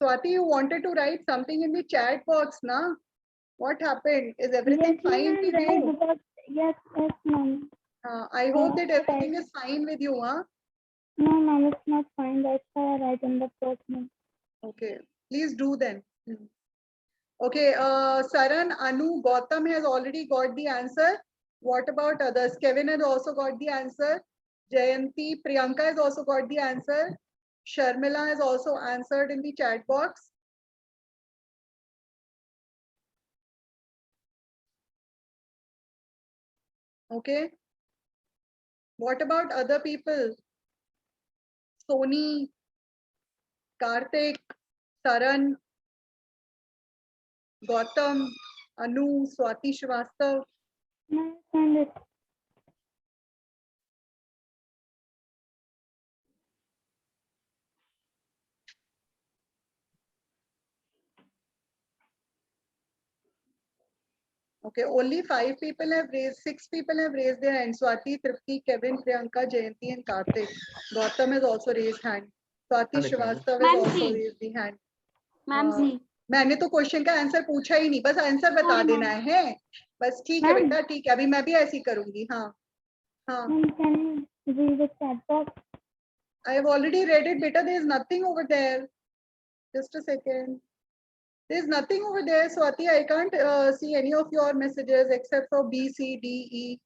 Swati, you wanted to write something in the chat box, na? What happened? Is everything fine with you? Yes, ma'am. I hope that everything is fine with you, huh? No, ma'am, it's not fine. That's why I write on the first name. Okay, please do then. Okay, Saran, Anu, Gautam has already got the answer. What about others? Kevin has also got the answer. Jayanti, Priyanka has also got the answer. Sharmila has also answered in the chat box. Okay. What about other people? Soni, Karthik, Saran, Gautam, Anu, Swati Srivastav. No, send it. Okay, only 5 people have raised, 6 people have raised their hand. Swati, Tripti, Kevin, Priyanka, Jayanti and Karthik. Gautam has also raised hand. Swati Srivastav has also raised the hand. Ma'am C. मैंने तो question का answer पूछा ही नहीं, बस answer बता देना है. बस ठीक है बेटा, ठीक है. अभी मैं भी ऐसी करूंगी. हाँ हाँ. Can you read the chat box? I have already read it, beta. There is nothing over there. Just a second. There is nothing over there, Swati. I can't see any of your messages except for B, C, D, E.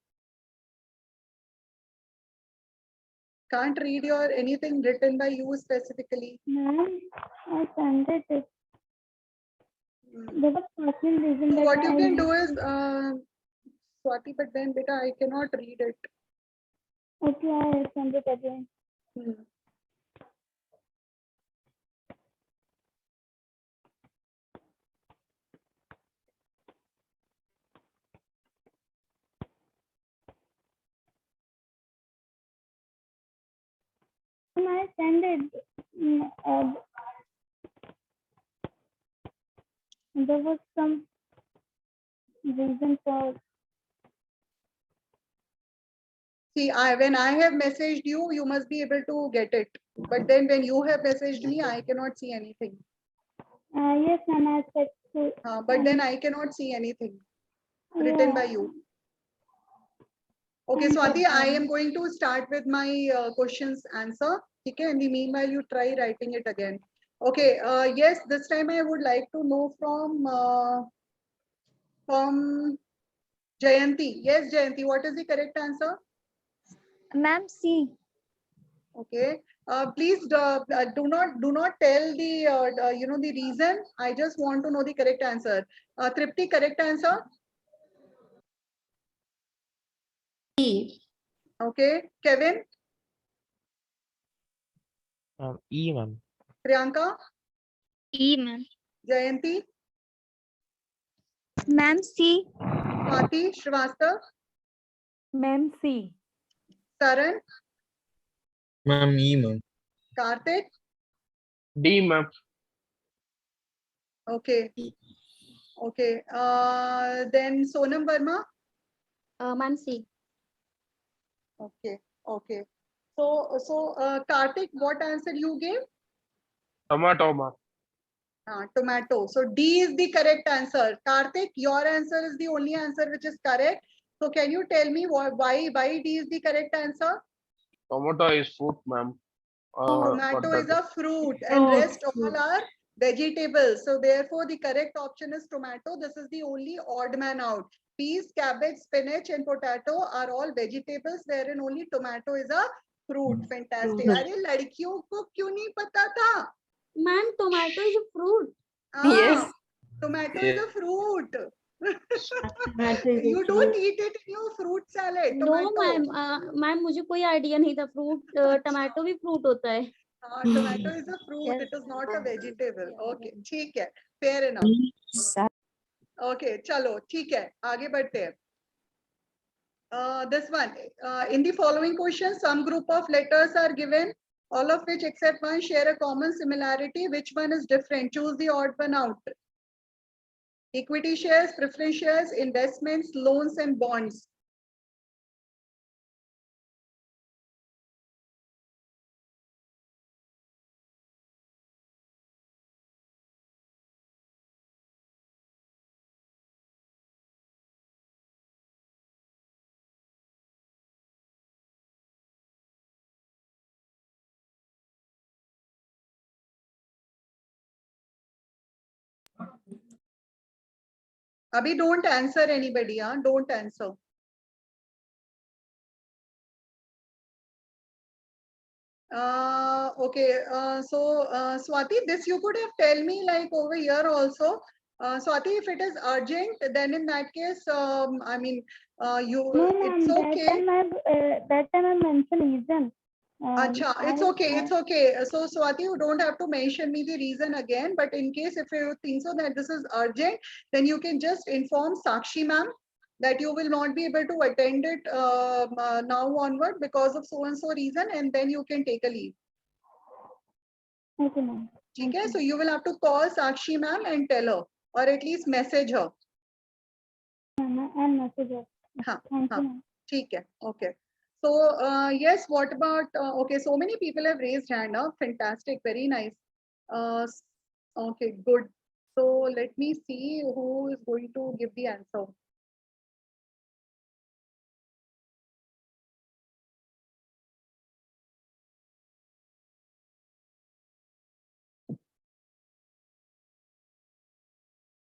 Can't read your anything written by you specifically. Ma'am, I sent it. There was personal reason. So what you can do is, Swati, but then beta, I cannot read it. Okay, I send it again. I send it. There was some reason for See, when I have messaged you, you must be able to get it. But then when you have messaged me, I cannot see anything. Yes, ma'am. I said to. But then I cannot see anything written by you. Okay, Swati, I am going to start with my questions answer. Okay, in the meanwhile, you try writing it again. Okay, yes, this time I would like to know from Jayanti. Yes, Jayanti, what is the correct answer? Ma'am, C. Okay, please do not tell the the reason. I just want to know the correct answer. Tripti, correct answer? E. Okay, Kevin, E, ma'am. Priyanka, E, ma'am. Jayanti, Ma'am, C. Swati, Srivastav, Ma'am, C. Saran, Ma'am, E, ma'am. Karthik. D, ma'am. Okay. Okay. Then Sonam Verma. Ma'am, C. Okay. Okay. So Karthik, what answer you gave? Tomato, ma'am. Tomato. So D is the correct answer. Karthik, your answer is the only answer which is correct. So can you tell me why D is the correct answer? Tomato is fruit, ma'am. Tomato is a fruit and rest all are vegetables. So therefore the correct option is tomato. This is the only odd man out. Peas, cabbage, spinach and potato are all vegetables wherein only tomato is a fruit. Fantastic. अरे लड़कियों को क्यों नहीं पता था? Ma'am, tomato is a fruit. Yes. Tomato is a fruit. You don't eat it in your fruit salad. No, Tomato. ma'am. Ma'am, मुझे कोई idea नहीं था. Fruit, tomato भी fruit होता है. Tomato is a fruit. It is not a vegetable. Okay, ठीक है. Fair enough. Okay, चलो ठीक है. आगे बढ़ते हैं. This one. In the following questions, some group of letters are given, all of which except one share a common similarity. Which one is different? Choose the odd one out. Equity shares, preference shares, investments, loans, and bonds. Abhi, don't answer anybody. Don't answer. Okay. Swati, this you could have tell me like over here also. Swati, if it is urgent, then in that case, I mean, it's okay. That time I mentioned reason. Acha, it's okay, it's okay. So Swati, you don't have to mention me the reason again, but in case if you think so that this is urgent, then you can just inform Sakshi ma'am that you will not be able to attend it now onward because of so and so reason, and then you can take a leave. Okay, ma'am. Okay, so you will have to call Sakshi ma'am and tell her, or at least message her. And message her. Thank you, ma'am. Okay, okay. So yes, what about okay, so many people have raised hand up. Fantastic, very nice. Okay, good. So let me see who is going to give the answer.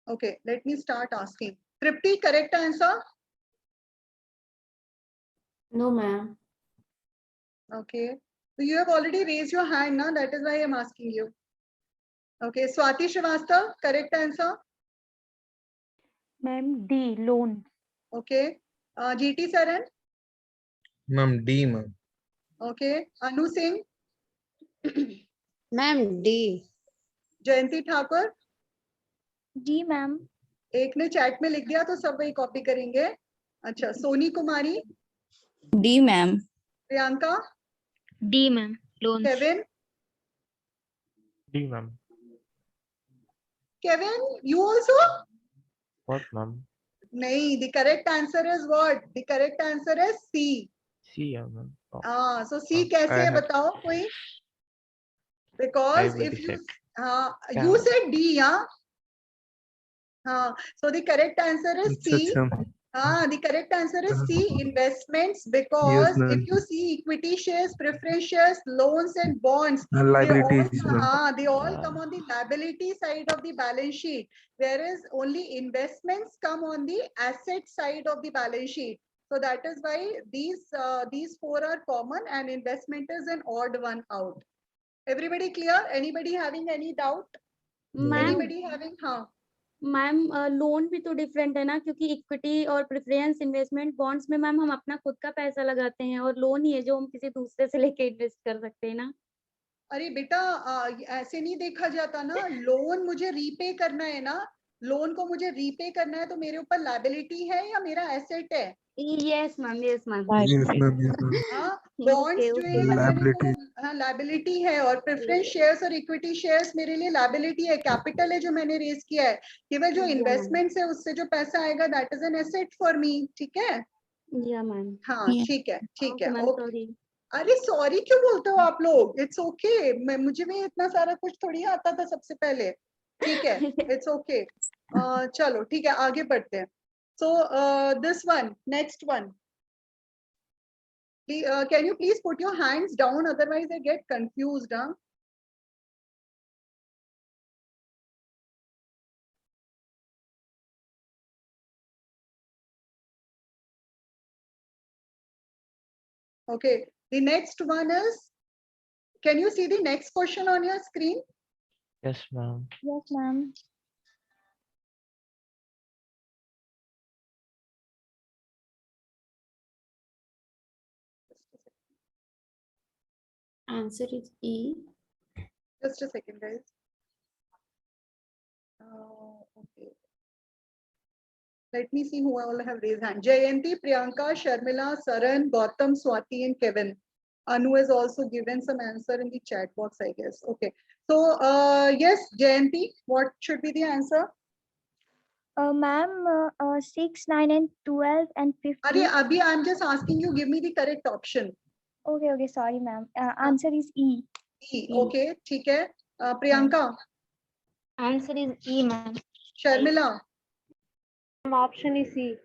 Okay, let me start asking. Tripti, correct answer? No, ma'am. Okay. So you have already raised your hand now. That is why I'm asking you. Okay. Swati Srivastav, correct answer? Ma'am, D. Loan. Okay. GT Saran? Ma'am, D, ma'am. Okay. Anu Singh? Ma'am, D. Jayanti Thakur? D, ma'am. एक ने chat में लिख दिया तो सब वही copy करेंगे. अच्छा, Soni Kumari? D, ma'am. Priyanka? D, ma'am. Loans. Kevin? D, ma'am. Kevin, you also? What, ma'am? नहीं, the correct answer is what? The correct answer is C. C, ma'am. Oh, हाँ, so C कैसे I है have- बताओ कोई? I Because will if you check. you said D, yeah. So the correct answer is C. The correct answer is C, investments, because ma'am. if you see equity shares, preference shares, loans and bonds, Liabilities, ma'am. they all come on the liability side of the balance sheet, whereas only investments come on the asset side of the balance sheet. So that is why these four are common and investment is an odd one out. Everybody clear? Anybody having any doubt? Ma'am Anybody having? Ma'am loan भी तो different है ना, क्योंकि equity और preference investment bonds में ma'am हम अपना खुद का पैसा लगाते हैं, और लोन ही है जो हम किसी दूसरे से लेके इन्वेस्ट कर सकते हैं ना। अरे बेटा ऐसे नहीं देखा जाता ना, लोन मुझे रीपे करना है ना, लोन को मुझे रीपे करना है तो मेरे ऊपर लायबिलिटी है या मेरा एसेट है? Yes ma'am, yes ma'am. Bonds जो है Liability. लायबिलिटी है, और प्रेफरेंस शेयर्स और इक्विटी शेयर्स मेरे लिए लायबिलिटी है, कैपिटल है जो मैंने रेज किया है। केवल जो इन्वेस्टमेंट्स है उससे जो पैसा आएगा that is an asset for me, ठीक है? या मैम। हाँ ठीक है, ठीक है, ओके। सॉरी। अरे सॉरी क्यों बोलते हो आप लोग? इट्स ओके, मुझे भी इतना सारा कुछ थोड़ी आता था सबसे पहले, ठीक है, इट्स ओके। चलो ठीक है, आगे बढ़ते हैं। So this one, next one, can you please put your hands down, otherwise I get confused. Okay, the next one is, can you see the next question on your screen? Yes, ma'am. Yes, ma'am. Answer is E. Just a second, guys. Okay. Let me see who all have raised hand. Jayanti, Priyanka, Sharmila, Saran, Gautam, Swati, and Kevin. Anu has also given some answer in the chat box, I guess. Okay. So, yes, Jayanti, what should be the answer? Ma'am, 6, 9, and 12 and 15. Abhi, I'm just asking you, give me the correct option. Okay, sorry, ma'am. Answer is E. E, okay, ठीक है. Priyanka. Answer is E, ma'am. Sharmila. Option is C.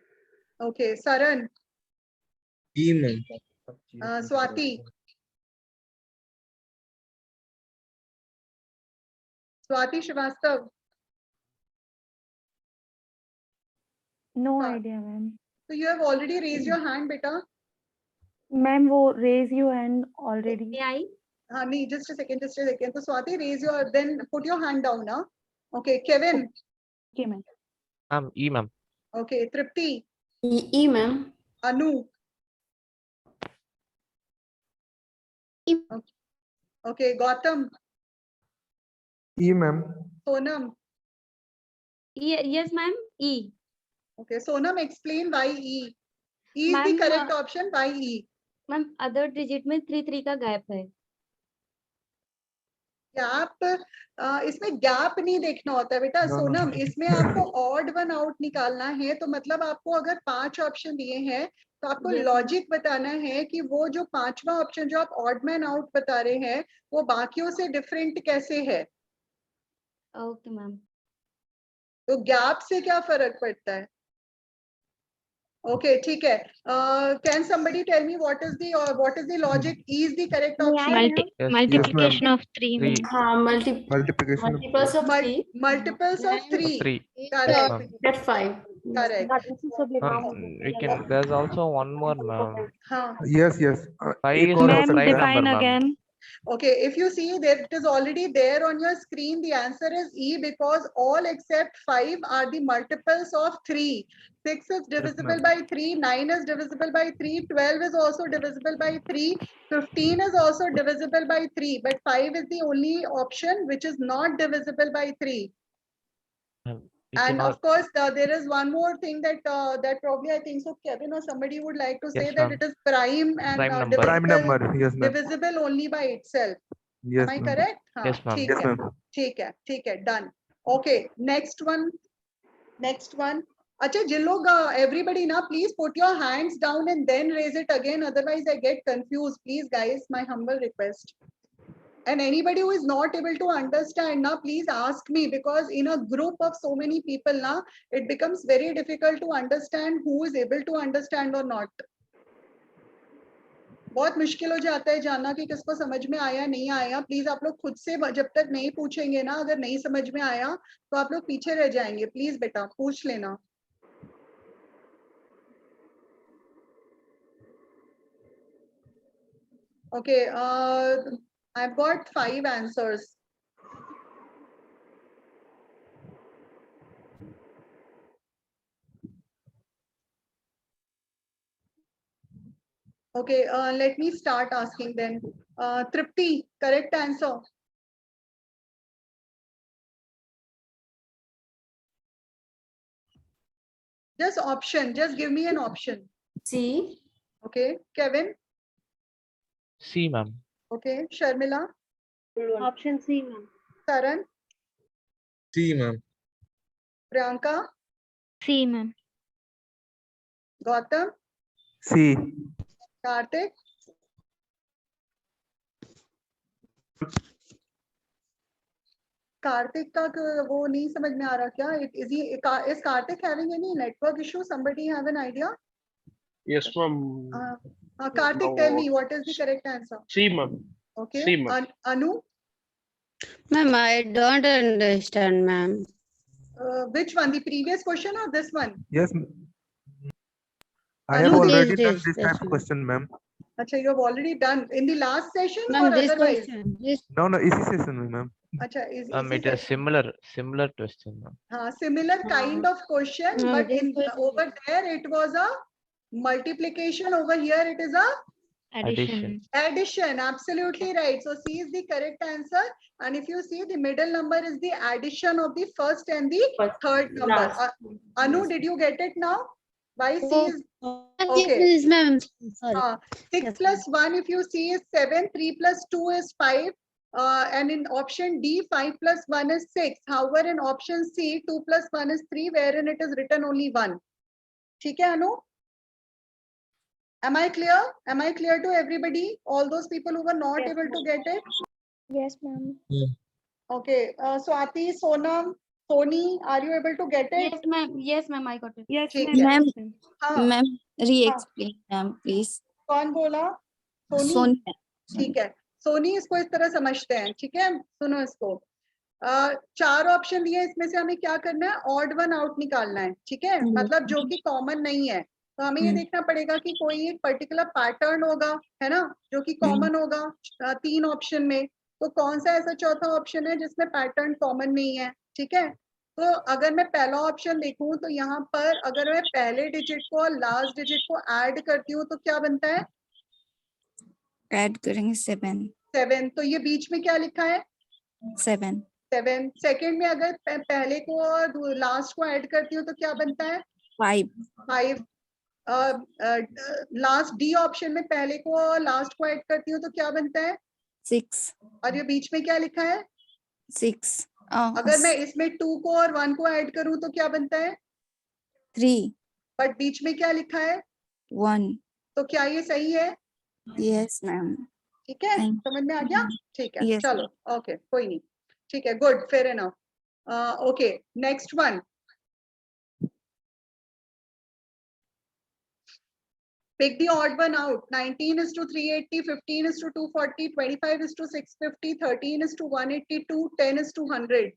Okay, Saran. E, ma'am. Swati. Swati Srivastav. No idea, ma'am. So you have already raised your hand, beta. Ma'am, wo raise your hand already. AI? Nee, just a second. So Swati, raise your, then put your hand down now. Okay, Kevin. Okay, ma'am. E, ma'am. Okay, Tripti. E, ma'am. Anu. E. Okay, Gautam. E, ma'am. Sonam. Yes, ma'am. E. Okay, Sonam, explain why E. E is the correct option. Why E? Ma'am other digit में 3 का gap है। Gap, इसमें gap नहीं देखना होता है बेटा। सोनम, इसमें आपको ऑड वन आउट निकालना है, तो मतलब आपको अगर 5 ऑप्शन दिए हैं तो आपको लॉजिक बताना है कि वो जो 5वां ऑप्शन जो आप ऑड मैन आउट बता रहे हैं वो बाकियों से डिफरेंट कैसे है। Okay ma'am. तो गैप से क्या फर्क पड़ता है? Okay, ठीक है. Can somebody tell me what is the logic? E is the correct option. Multiplication of 3. Multiplication of 3. Multiples of 3. Correct. That's 5. Correct. We can. There's also one more, ma'am. Yes. 5 is the prime number, ma'am. Okay, if you see that it is already there on your screen, the answer is E, because all except 5 are the multiples of 3. 6 is divisible by 3, 9 is divisible by 3, 12 is also divisible by 3, 15 is also divisible by 3, but 5 is the only option which is not divisible by 3. And of course, there is one more thing that that probably I think so Kevin or somebody would like to say, that it is prime and divisible only by itself. Yes, am I correct? Yes, ma'am. ठीक है, ठीक है, done. Okay, next one. अच्छा जिन लोग everybody ना please put your hands down and then raise it again, otherwise I get confused. Please guys, my humble request. And anybody who is not able to understand now, please ask me, because in a group of so many people now, it becomes very difficult to understand who is able to understand or not. बहुत मुश्किल हो जाता है जानना कि किसको समझ में आया नहीं आया. प्लीज आप लोग खुद से जब तक नहीं पूछेंगे ना, अगर नहीं समझ में आया तो आप लोग पीछे रह जाएंगे. प्लीज बेटा पूछ लेना. Okay, I've got 5 answers. Okay, let me start asking then. Tripti, correct answer. Just option, just give me an option. C. Okay, Kevin. C, ma'am. Okay, Sharmila. Option C, ma'am. Saran. C, ma'am. Priyanka. C, ma'am. Gautam. C. Karthik. Kartik का वो नहीं समझ में आ रहा क्या? Is Karthik having any network issue? Somebody have an idea? Yes, ma'am. Karthik, tell me what is the correct answer? C, ma'am. Okay. C, ma'am. Anu. Ma'am, I don't understand, ma'am. Which one? The previous question or this one? Yes. I have Anu, already done this this type of one. question, ma'am. Acha, you have already done in the last session or Ma'am, this otherwise? question. No, isi session में, ma'am. Acha, is It is similar question, ma'am. similar kind of question, but in over there it was a multiplication. Over here it is a Addition. addition. Absolutely right. So C is the correct answer. And if you see, the middle number is the addition of the first and the third number. Anu, did you get it now? Why C is okay? Yes, ma'am. Sorry. 6 plus 1, if you see, is 7. 3 plus 2 is 5. And in option D, 5 plus 1 is 6. However, in option C, 2 plus 1 is 3, wherein it is written only 1. ठीक है, Anu? Am I clear? Am I clear to everybody? All those people who were not Yes, able to get it? Yes, ma'am. Okay. Swati, Sonam, Soni, are you able to get it? Yes, ma'am. Yes, ma'am. I got it. Yes, ठीक ma'am. है. Ma'am, हाँ, ma'am, re-explain, ma'am, please. कौन बोला? Soni. Sonia. ठीक है. सोनी इसको इस तरह समझते हैं. ठीक है, सुनो इसको. 4 ऑप्शन दिए, इसमें से हमें क्या करना है? ऑड वन आउट निकालना है. ठीक है, मतलब जो कि कॉमन नहीं है. तो हमें ये देखना पड़ेगा कि कोई एक पर्टिकुलर पैटर्न होगा, है ना, जो कि कॉमन होगा 3 ऑप्शन में. तो कौन सा ऐसा चौथा ऑप्शन है जिसमें पैटर्न कॉमन नहीं है? ठीक है. तो अगर मैं पहला ऑप्शन देखूं तो यहाँ पर अगर मैं पहले डिजिट को और लास्ट डिजिट को ऐड करती हूँ तो क्या बनता है? Add करेंगे 7. 7. तो ये बीच में क्या लिखा है? 7. 7. सेकेंड में अगर पहले को और लास्ट को ऐड करती हूँ तो क्या बनता है? 5. 5. लास्ट डी ऑप्शन में पहले को और लास्ट को ऐड करती हूँ तो क्या बनता है? 6. और ये बीच में क्या लिखा है? 6. अगर मैं इसमें 2 को और 1 को ऐड करूँ तो क्या बनता है? 3. बट बीच में क्या लिखा है? 1. तो क्या ये सही है? Yes, ma'am. ठीक है, Thank समझ में आ गया? ठीक है, Yes, चलो, ओके, कोई नहीं. ठीक है, good, fair enough. Okay, next one. Pick the odd one out. 19 is to 380, 15 is to 240, 25 is to 650, 13 is to 182, 10 is to 100.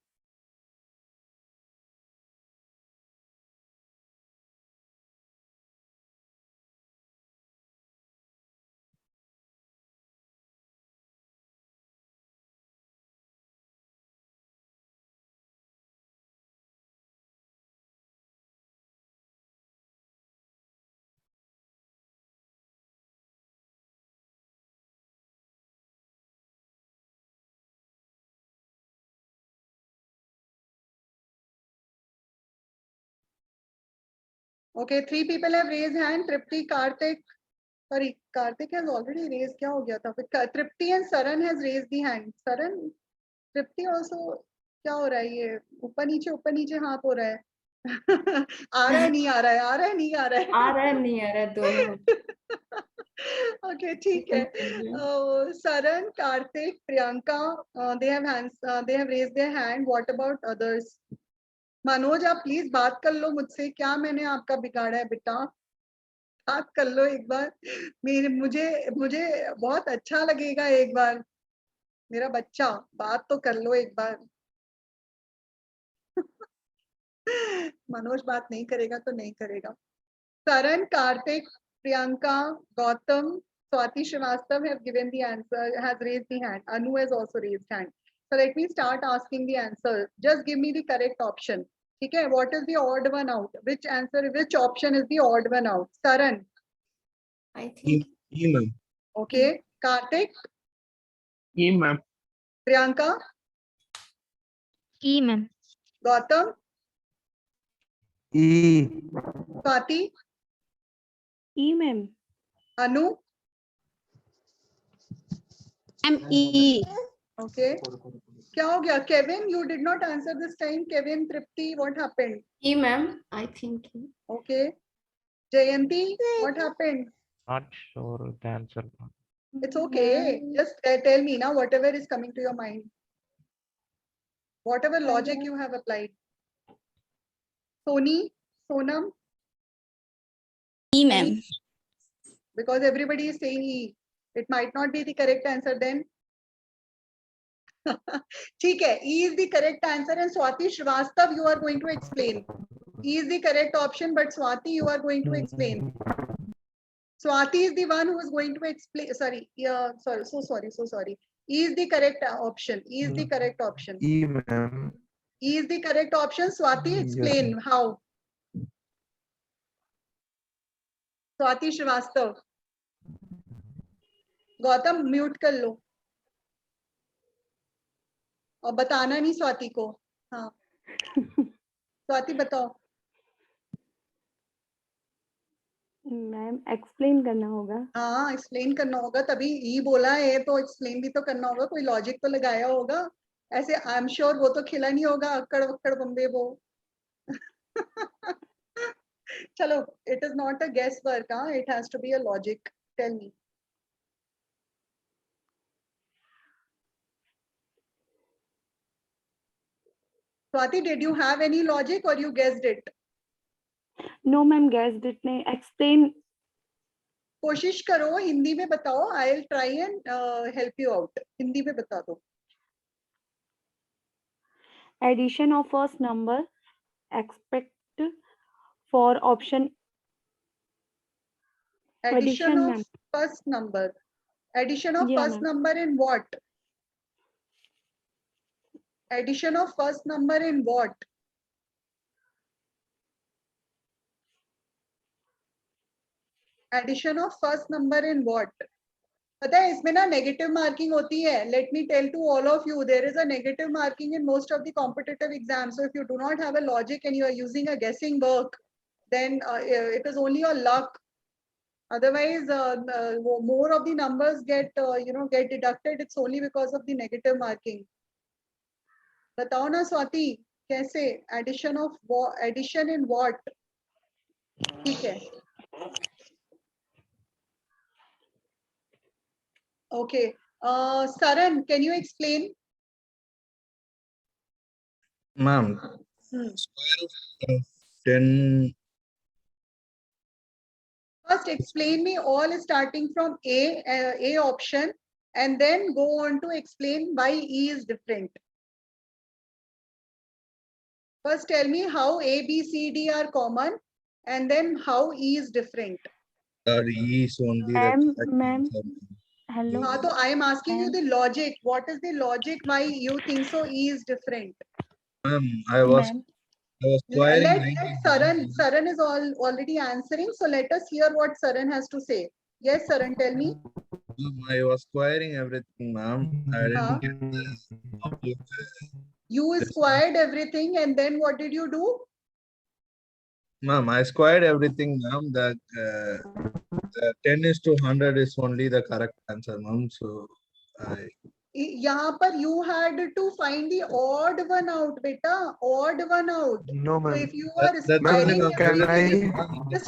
Okay, 3 people have raised hand. Tripti, Karthik. Sorry, Karthik has already raised. क्या हो गया था? Tripti and Saran has raised the hand. Saran, Tripti also क्या हो रहा है? ये ऊपर नीचे हाथ हो रहा है. आ रहा है नहीं आ रहा है, आ रहा है नहीं आ रहा है, आ रहा है नहीं आ रहा है दोनों। ओके ठीक है. Saran, Karthik, Priyanka, they have raised their hand. What about others? Manoj आप प्लीज बात कर लो मुझसे, क्या मैंने आपका बिगाड़ा है बेटा, बात कर लो एक बार. मुझे बहुत अच्छा लगेगा एक बार, मेरा बच्चा बात तो कर लो एक बार. मनोज बात नहीं करेगा तो नहीं करेगा. Saran, Karthik, Priyanka, Gautam, Swati Srivastava have given the answer, has raised the hand. Anu has also raised hand. So let me start asking the answer. Just give me the correct option. Okay, what is the odd one out? Which option is the odd one out? Saran. I think E, ma'am. Okay. Karthik. E, ma'am. Priyanka. E, ma'am. Gautam. E. Swati. E, ma'am. Anu. E. Okay. क्या हो गया? Kevin, you did not answer this time. Kevin, Tripti, what happened? E, ma'am. I think E. Okay. Jayanti, what happened? Not sure the answer. It's okay. Just tell me now whatever is coming to your mind. Whatever logic you have applied. Soni, Sonam, E, ma'am. because everybody is saying E. It might not be the correct answer then. ठीक है, E is the correct answer and Swati Srivastava you are going to explain. E is the correct option but Swati you are going to explain. Swati is the one who is going to explain. Sorry, so sorry. E is the correct option. E is the correct option. E, ma'am. E is the correct option. Swati, explain how. Swati Srivastava. Gautam mute कर लो और बताना नहीं स्वाति को. हाँ स्वाति बताओ. Ma'am explain करना होगा. हाँ एक्सप्लेन करना होगा, तभी ई बोला है तो एक्सप्लेन भी तो करना होगा, कोई लॉजिक तो लगाया होगा. ऐसे आई एम श्योर वो तो खिला नहीं होगा अक्कड़ वक्कड़ बम्बे वो. चलो, it is not a guess work, it has to be a logic. Tell me. Swati, did you have any logic or you guessed it? No, ma'am, guessed it नहीं. Explain. कोशिश करो हिंदी में बताओ. I'll try and help you out. Hindi में बता दो. Addition of first number. Expect for option. Addition of ma'am. first number. Addition of Yeah, first ma'am. number in what? Addition of first number in what? Addition of first number in what? पता है इसमें ना negative marking होती है. Let me tell to all of you, there is a negative marking in most of the competitive exams. So if you do not have a logic and you are using a guessing work, then it is only your luck. Otherwise, more of the numbers get get deducted. It's only because of the negative marking. बताओ ना स्वाति कैसे addition in what. ठीक है. Okay. Saran, can you explain? Ma'am, square of 10. First explain me all starting from A option and then go on to explain why E is different. First tell me how A, B, C, D are common and then how E is different. E is only the correct Ma'am. answer. Hello. हाँ तो I am asking you the logic. What is the logic why you think so E is different? Ma'am, I was squaring. Let Saran is already answering. So let us hear what Saran has to say. Yes, Saran, tell me. I was squaring everything, ma'am. I didn't get the. You squared everything and then what did you do? Ma'am, I squared everything, ma'am. That the 10 is to 100 is only the correct answer, ma'am. So I यहाँ पर you had to find the odd one out, beta, odd one out. No, So ma'am. if you are That's squaring enough, Can everything, I? just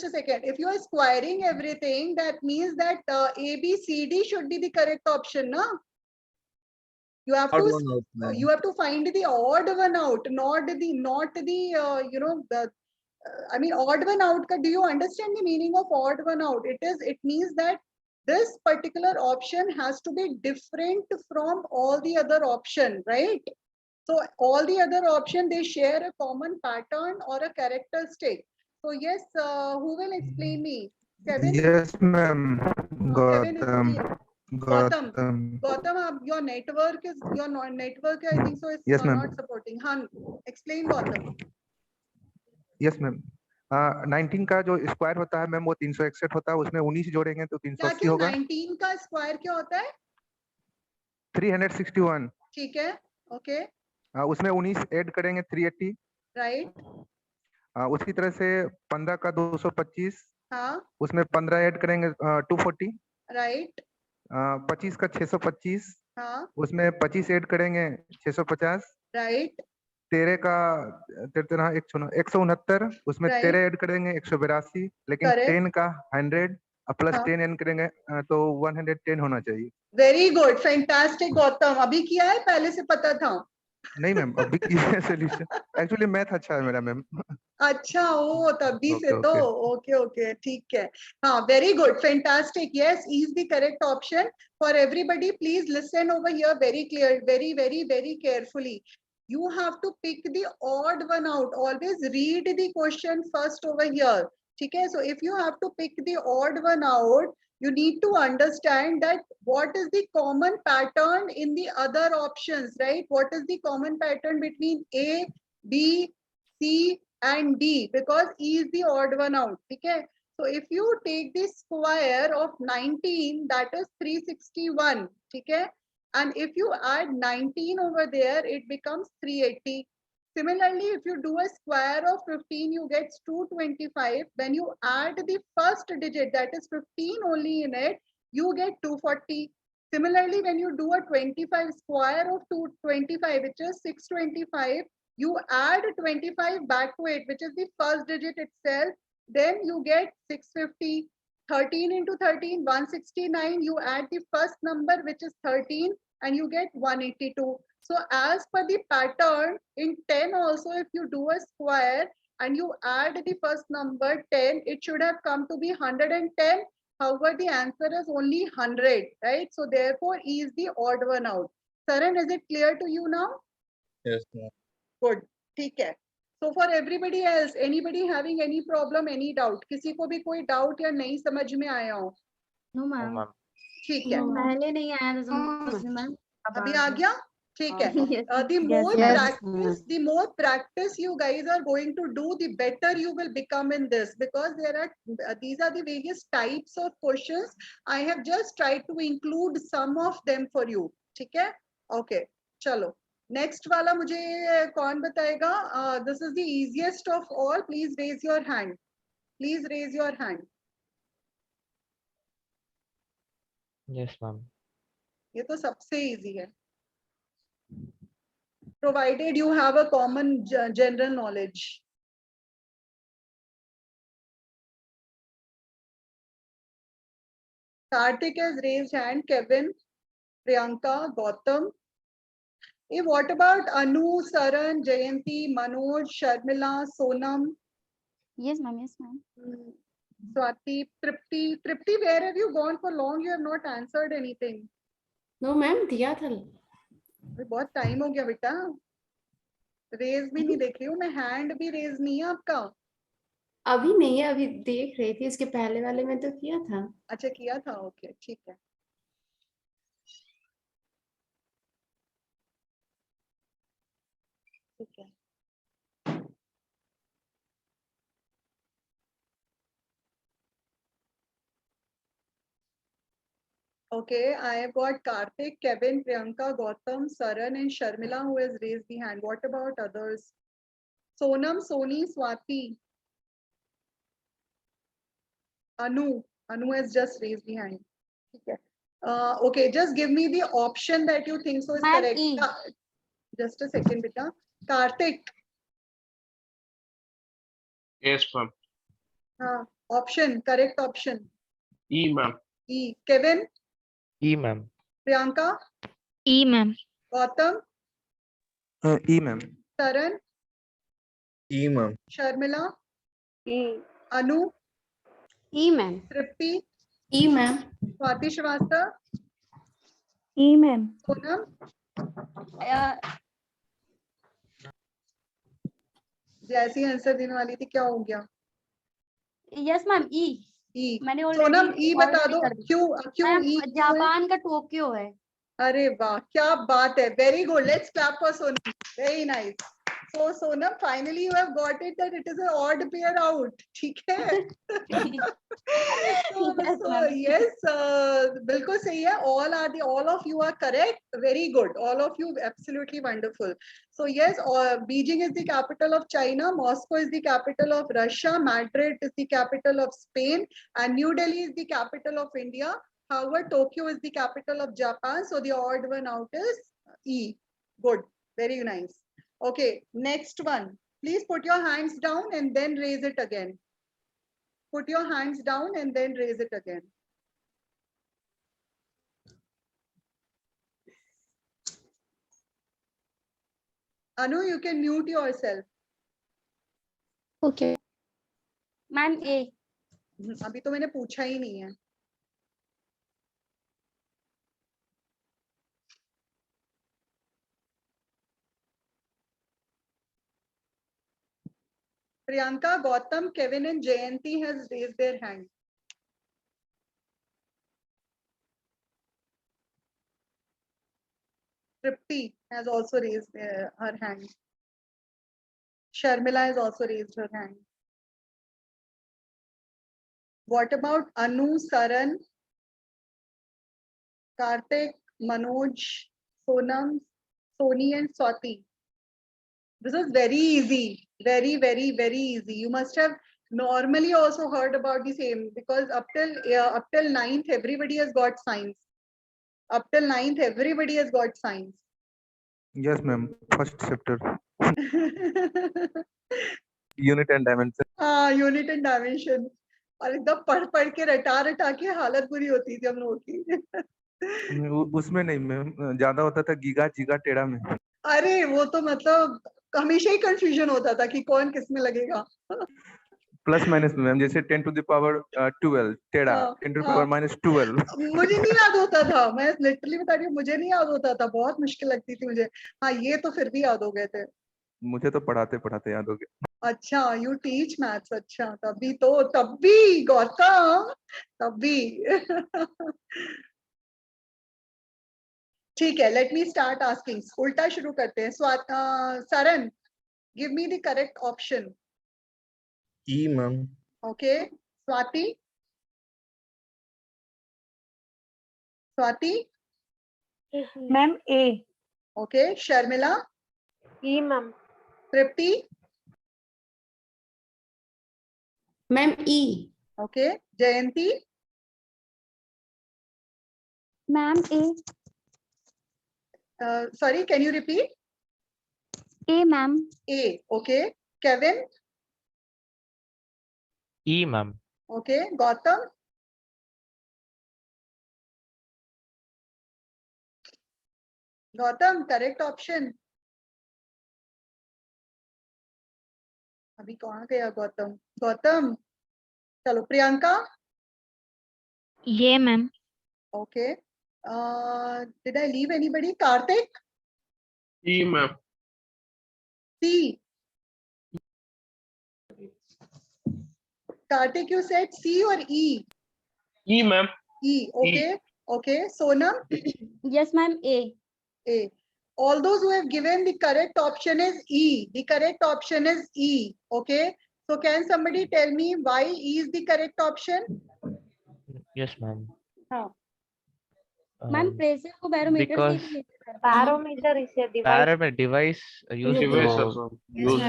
a second. If you are squaring everything, that means that A, B, C, D should be the correct option, no? You have odd to one out, ma'am. you have to find the odd one out, not the you know the I mean odd one out. Do you understand the meaning of odd one out? It means that this particular option has to be different from all the other option, right? So all the other option, they share a common pattern or a characteristic. So yes, who will explain me? Kevin? Yes, ma'am. Kevin is Gautam. here. Gautam. Gautam, your network, I think so, is Yes, ma'am. not supporting. Han, explain Gautam. Yes, ma'am. 19 का जो square होता है ma'am वो 361 होता है, उसमें 19 जोड़ेंगे तो 380 होगा। 19 का स्क्वायर क्या होता है? 361। ठीक है, ओके। उसमें 19 ऐड करेंगे 380। राइट। उसी तरह से 15 का 225। हाँ। उसमें 15 ऐड करेंगे 240। राइट। 25 का 625। हाँ। उसमें 25 ऐड करेंगे 650। राइट। 13 का 169, उसमें 13 ऐड करेंगे 182, लेकिन 10 का 100 प्लस 10 ऐड करेंगे तो 110 होना चाहिए। Very good, fantastic Gautam. अभी किया है, पहले से पता था? नहीं मैम, अभी किया है सोल्यूशन। एक्चुअली मैथ अच्छा है मेरा मैम। अच्छा, ओ तभी से Okay, तो okay. ओके ओके, ठीक है। हाँ, very good, fantastic. Yes, is the correct option for everybody. Please listen over here very clear, very very very carefully. You have to pick the odd one out. Always read the question first over here. ठीक है? So if you have to pick the odd one out, you need to understand that what is the common pattern in the other options, right? What is the common pattern between A, B, C and D, because E is the odd one out. ठीक है? So if you take the square of 19, that is 361. ठीक है? And if you add 19 over there, it becomes 380. Similarly, if you do a square of 15, you get 225. When you add the first digit, that is 15 only in it, you get 240. Similarly, when you do a 25 square of 225, which is 625, you add 25 back to it, which is the first digit itself, then you get 650. 13 into 13, 169. You add the first number, which is 13, and you get 182. So as per the pattern, in 10 also, if you do a square and you add the first number 10, it should have come to be 110. However, the answer is only 100, right? So therefore, E is the odd one out. Saran, is it clear to you now? Yes, ma'am. Good. ठीक है. So for everybody else, anybody having any problem, any doubt? किसी को भी कोई doubt या नहीं समझ में आया हो? No ma'am. ठीक है। पहले नहीं आया था समझ में मैम। अभी आ गया? ठीक है। The more practice you guys are going to do, the better you will become in this, because these are the various types of questions. I have just tried to include some of them for you. ठीक है? Okay. चलो. Next वाला मुझे कौन बताएगा? This is the easiest of all. Please raise your hand. Please raise your hand. Yes, ma'am. ये तो सबसे easy है. Provided you have a common general knowledge. Karthik has raised hand. Kevin, Priyanka, Gautam. Hey, what about Anu, Saran, Jayanti, Manoj, Sharmila, Sonam? Yes, ma'am. Yes, ma'am. Swati, Tripti. Tripti, where have you gone for long? You have not answered anything. No, ma'am, दिया था. बहुत time हो गया बेटा. Raise भी नहीं देख रही हूँ मैं, हैंड भी रेज नहीं है आपका. अभी नहीं है, अभी देख रही थी. इसके पहले वाले में तो किया था. अच्छा, किया था. ओके, ठीक है. ठीक है. Okay, I have got Karthik, Kevin, Priyanka, Gautam, Saran, and Sharmila who has raised the hand. What about others? Sonam, Soni, Swati. Anu has just raised the hand. Okay. Okay, just give me the option that you think so is Ma'am, correct. E. Just a second, beta. Karthik, Yes, ma'am. option, correct option. E, ma'am. E. Kevin, E, ma'am. Priyanka, E, ma'am. Gautam, E, ma'am. Taran, E, ma'am. Sharmila, E. Anu, E, ma'am. Tripti, E, ma'am. Swati Shrivastava, E, ma'am. Sonam, जैसी answer देने वाली थी क्या हो गया? Yes ma'am, ई. ई. मैंने Sonam already E बता दो, क्यों क्यों मैम, ई? जापान का टोक्यो है. अरे वाह, क्या बात है, very good, let's clap for Sonam, very nice. So Sonam, finally you have got it that it is an odd pair out. ठीक है? so yes, बिल्कुल सही है. All of you are correct. Very good. All of you absolutely wonderful. So yes, Beijing is the capital of China. Moscow is the capital of Russia. Madrid is the capital of Spain, and New Delhi is the capital of India. However, Tokyo is the capital of Japan. So the odd one out is E. Good. Very nice. Okay, next one. Please put your hands down and then raise it again. Put your hands down and then raise it again. Anu, you can mute yourself. Okay. Ma'am, A. अभी तो मैंने पूछा ही नहीं है. Priyanka, Gautam, Kevin and Jayanti has raised their hand. Tripti has also raised her hand. Sharmila has also raised her hand. What about Anu, Saran, Karthik, Manoj, Sonam, Soni and Swati? This is very easy. Very, very, very easy. You must have normally also heard about the same, because up till 9th, everybody has got science. Up till 9th, everybody has got science. Yes, ma'am. First chapter. Unit and dimension. Unit and dimension. और एकदम पढ़ के रटा के हालत बुरी होती थी हम लोगों की. उसमें नहीं मैम, ज्यादा होता था गीगा जीगा टेढ़ा में. अरे वो तो मतलब हमेशा ही कंफ्यूजन होता था कि कौन किस में लगेगा. प्लस माइनस में मैम, जैसे 10 to the power 12 टेढ़ा, 10 to the power -12. मुझे नहीं याद होता था, मैं लिटरली बता रही हूँ, मुझे नहीं याद होता था, बहुत मुश्किल लगती थी मुझे. हाँ, ये तो फिर भी याद हो गए थे. मुझे तो पढ़ाते पढ़ाते याद हो गया. अच्छा, यू टीच मैथ्स. अच्छा, तब भी गौतम, तब भी. ठीक है, लेट मी स्टार्ट आस्किंग. उल्टा शुरू करते हैं. Saran, give me the correct option. E, ma'am. Okay. Swati. Swati. Ma'am, A. Okay. Sharmila. E, ma'am. Tripti. Ma'am, E. Okay. Jayanti. Ma'am, A. Sorry, can you repeat? A, ma'am. A. Okay. Kevin. E, ma'am. Okay. Gautam. Gautam, correct option. अभी कहाँ गया गौतम? गौतम. चलो, Priyanka. Yeah, ma'am. Okay. Did I leave anybody? Karthik. E, ma'am. C. Karthik, you said C or E? E, ma'am. E. Okay. Okay. Sonam. Yes, ma'am, A. A. All those who have given the correct option is E. The correct option is E. Okay. So can somebody tell me why E is the correct option? Yes, ma'am. Ma'am, pressure को barometer because से Barometer is a device. Parameter device used Device to also. Use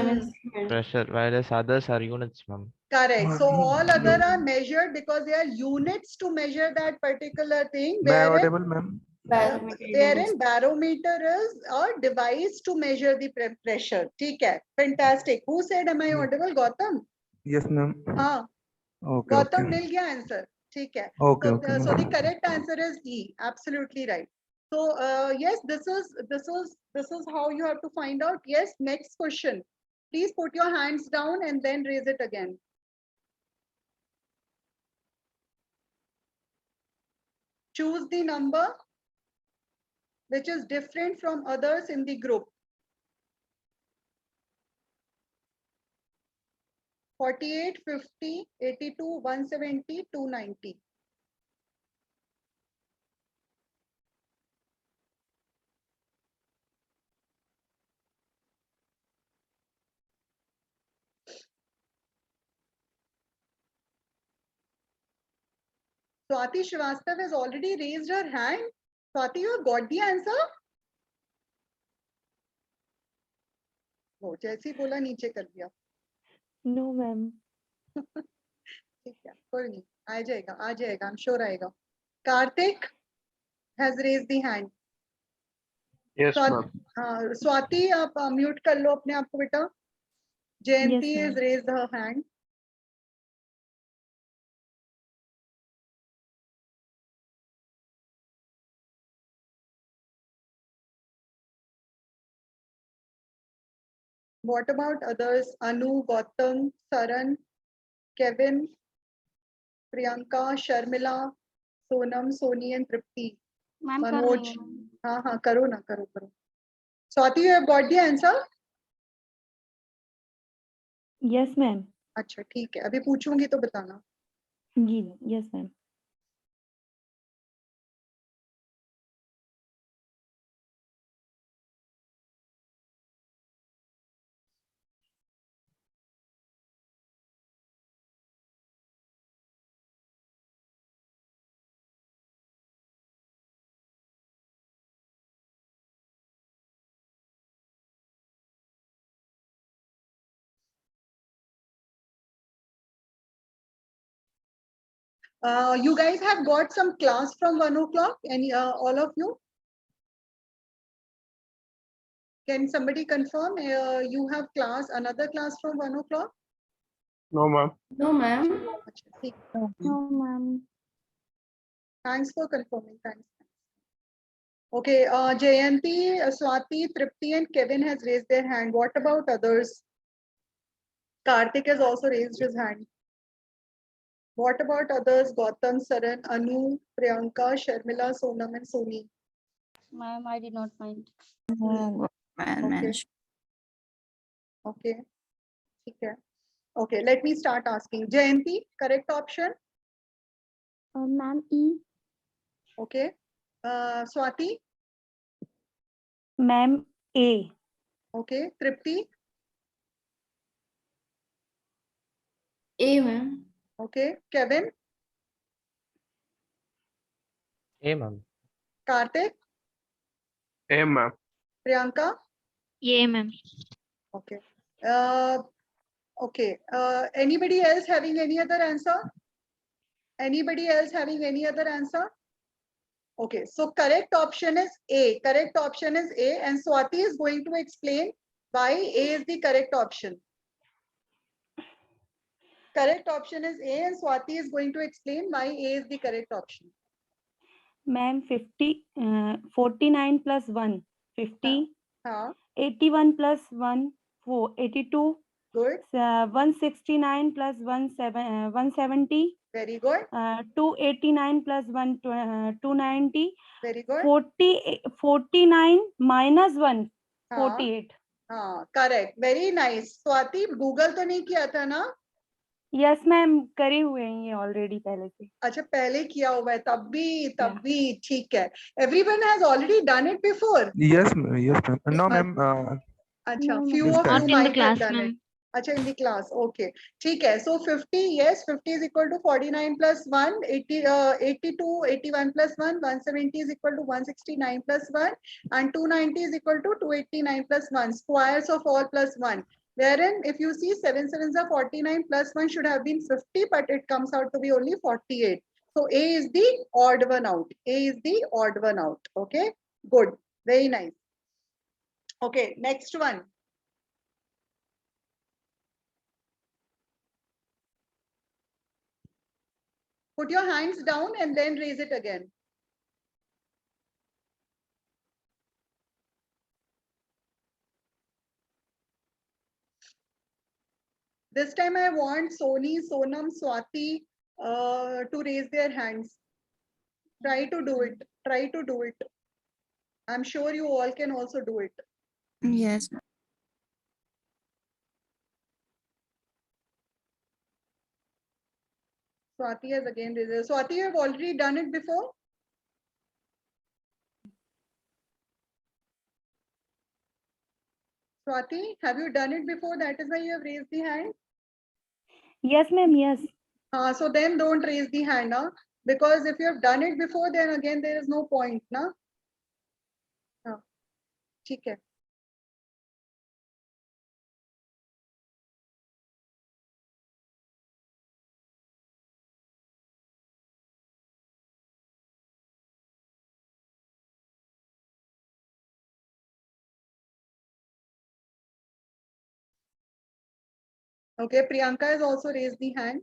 pressure, whereas others are units, ma'am. Correct. So all other are measured because they are units to measure that particular thing. मैं audible ma'am? Wherein barometer is a device to measure the pressure. ठीक है. Fantastic. Who said am I audible? Gautam? Yes ma'am. हाँ. Okay. Gautam Okay. मिल गया answer. ठीक है. Okay. So, Okay. so the correct answer is E. Absolutely right. So yes, this is how you have to find out. Yes. Next question. Please put your hands down and then raise it again. Choose the number which is different from others in the group. 48, 50, 82, 170, 290. Swati Srivastav has already raised her hand. Swati, you have got the answer? वो जैसे ही बोला नीचे कर दिया. No, ma'am. ठीक है, कोई नहीं, आ जाएगा, I'm sure आएगा. Karthik has raised the hand. Yes, ma'am. Swati, आप mute कर लो अपने आप को बेटा. Jayanti Yes, has raised her hand. What about others? Anu, Gautam, Saran, Kevin, Priyanka, Sharmila, Sonam, Soni, and Tripti. Ma'am कर Manoj. रही हूँ. हाँ करो ना करो. Swati, you have got the answer? Yes, ma'am. अच्छा ठीक है, अभी पूछूंगी तो बताना. Yes, ma'am. You guys have got some class from 1 o'clock, and all of you? Can somebody confirm you have another class from 1 o'clock? No, ma'am. No, ma'am. अच्छा, ठीक. No, ma'am. Thanks for confirming. Thanks. Okay, Jayanti, Swati, Tripti, and Kevin has raised their hand. What about others? Karthik has also raised his hand. What about others? Gautam, Saran, Anu, Priyanka, Sharmila, Sonam, and Soni. Ma'am, I did not find. Oh, man. Okay. Okay. Okay, let me start asking. Jayanti, correct option? Ma'am, E. Okay. Swati? Ma'am, A. Okay. Tripti? A, ma'am. Okay. Kevin? A, ma'am. Karthik? A, ma'am. Priyanka? Yeah, ma'am. Okay. Okay. Anybody else having any other answer? Anybody else having any other answer? Okay. So correct option is A. Correct option is A, and Swati is going to explain why A is the correct option. Correct option is A, and Swati is going to explain why A is the correct option. Ma'am, 49 plus 1, 50. 81 plus 1, 4, 82. Good. 169 plus 170. Very good. 289 plus 1, 290. Very good. 49 minus 1, 48. Correct. Very nice. Swati, Google तो नहीं किया था ना? Yes, ma'am. करे हुए हैं ये already पहले से. अच्छा, पहले किया हुआ है, तब भी ठीक है. Everyone has already done it before. Yes, yes, ma'am. No, ma'am. अच्छा, few of you might have done it. अच्छा, in the class. Okay. ठीक है. So 50, yes, 50 is equal to 49 plus 1, 82, 81 plus 1, 170 is equal to 169 plus 1, and 290 is equal to 289 plus 1. Squares of all plus 1. Wherein if you see 7 sevens are 49 plus 1 should have been 50, but it comes out to be only 48. So A is the odd one out. A is the odd one out. Okay, good. Very nice. Okay, next one. Put your hands down and then raise it again. This time I want Soni, Sonam, Swati to raise their hands. Try to do it. Try to do it. I'm sure you all can also do it. Yes. Swati has again raised it. Swati, you have already done it before? Swati, have you done it before? That is why you have raised the hand? Yes, ma'am. Yes. So then don't raise the hand, huh? Because if you have done it before, then again there is no point, na? ठीक है. Okay, Priyanka has also raised the hand.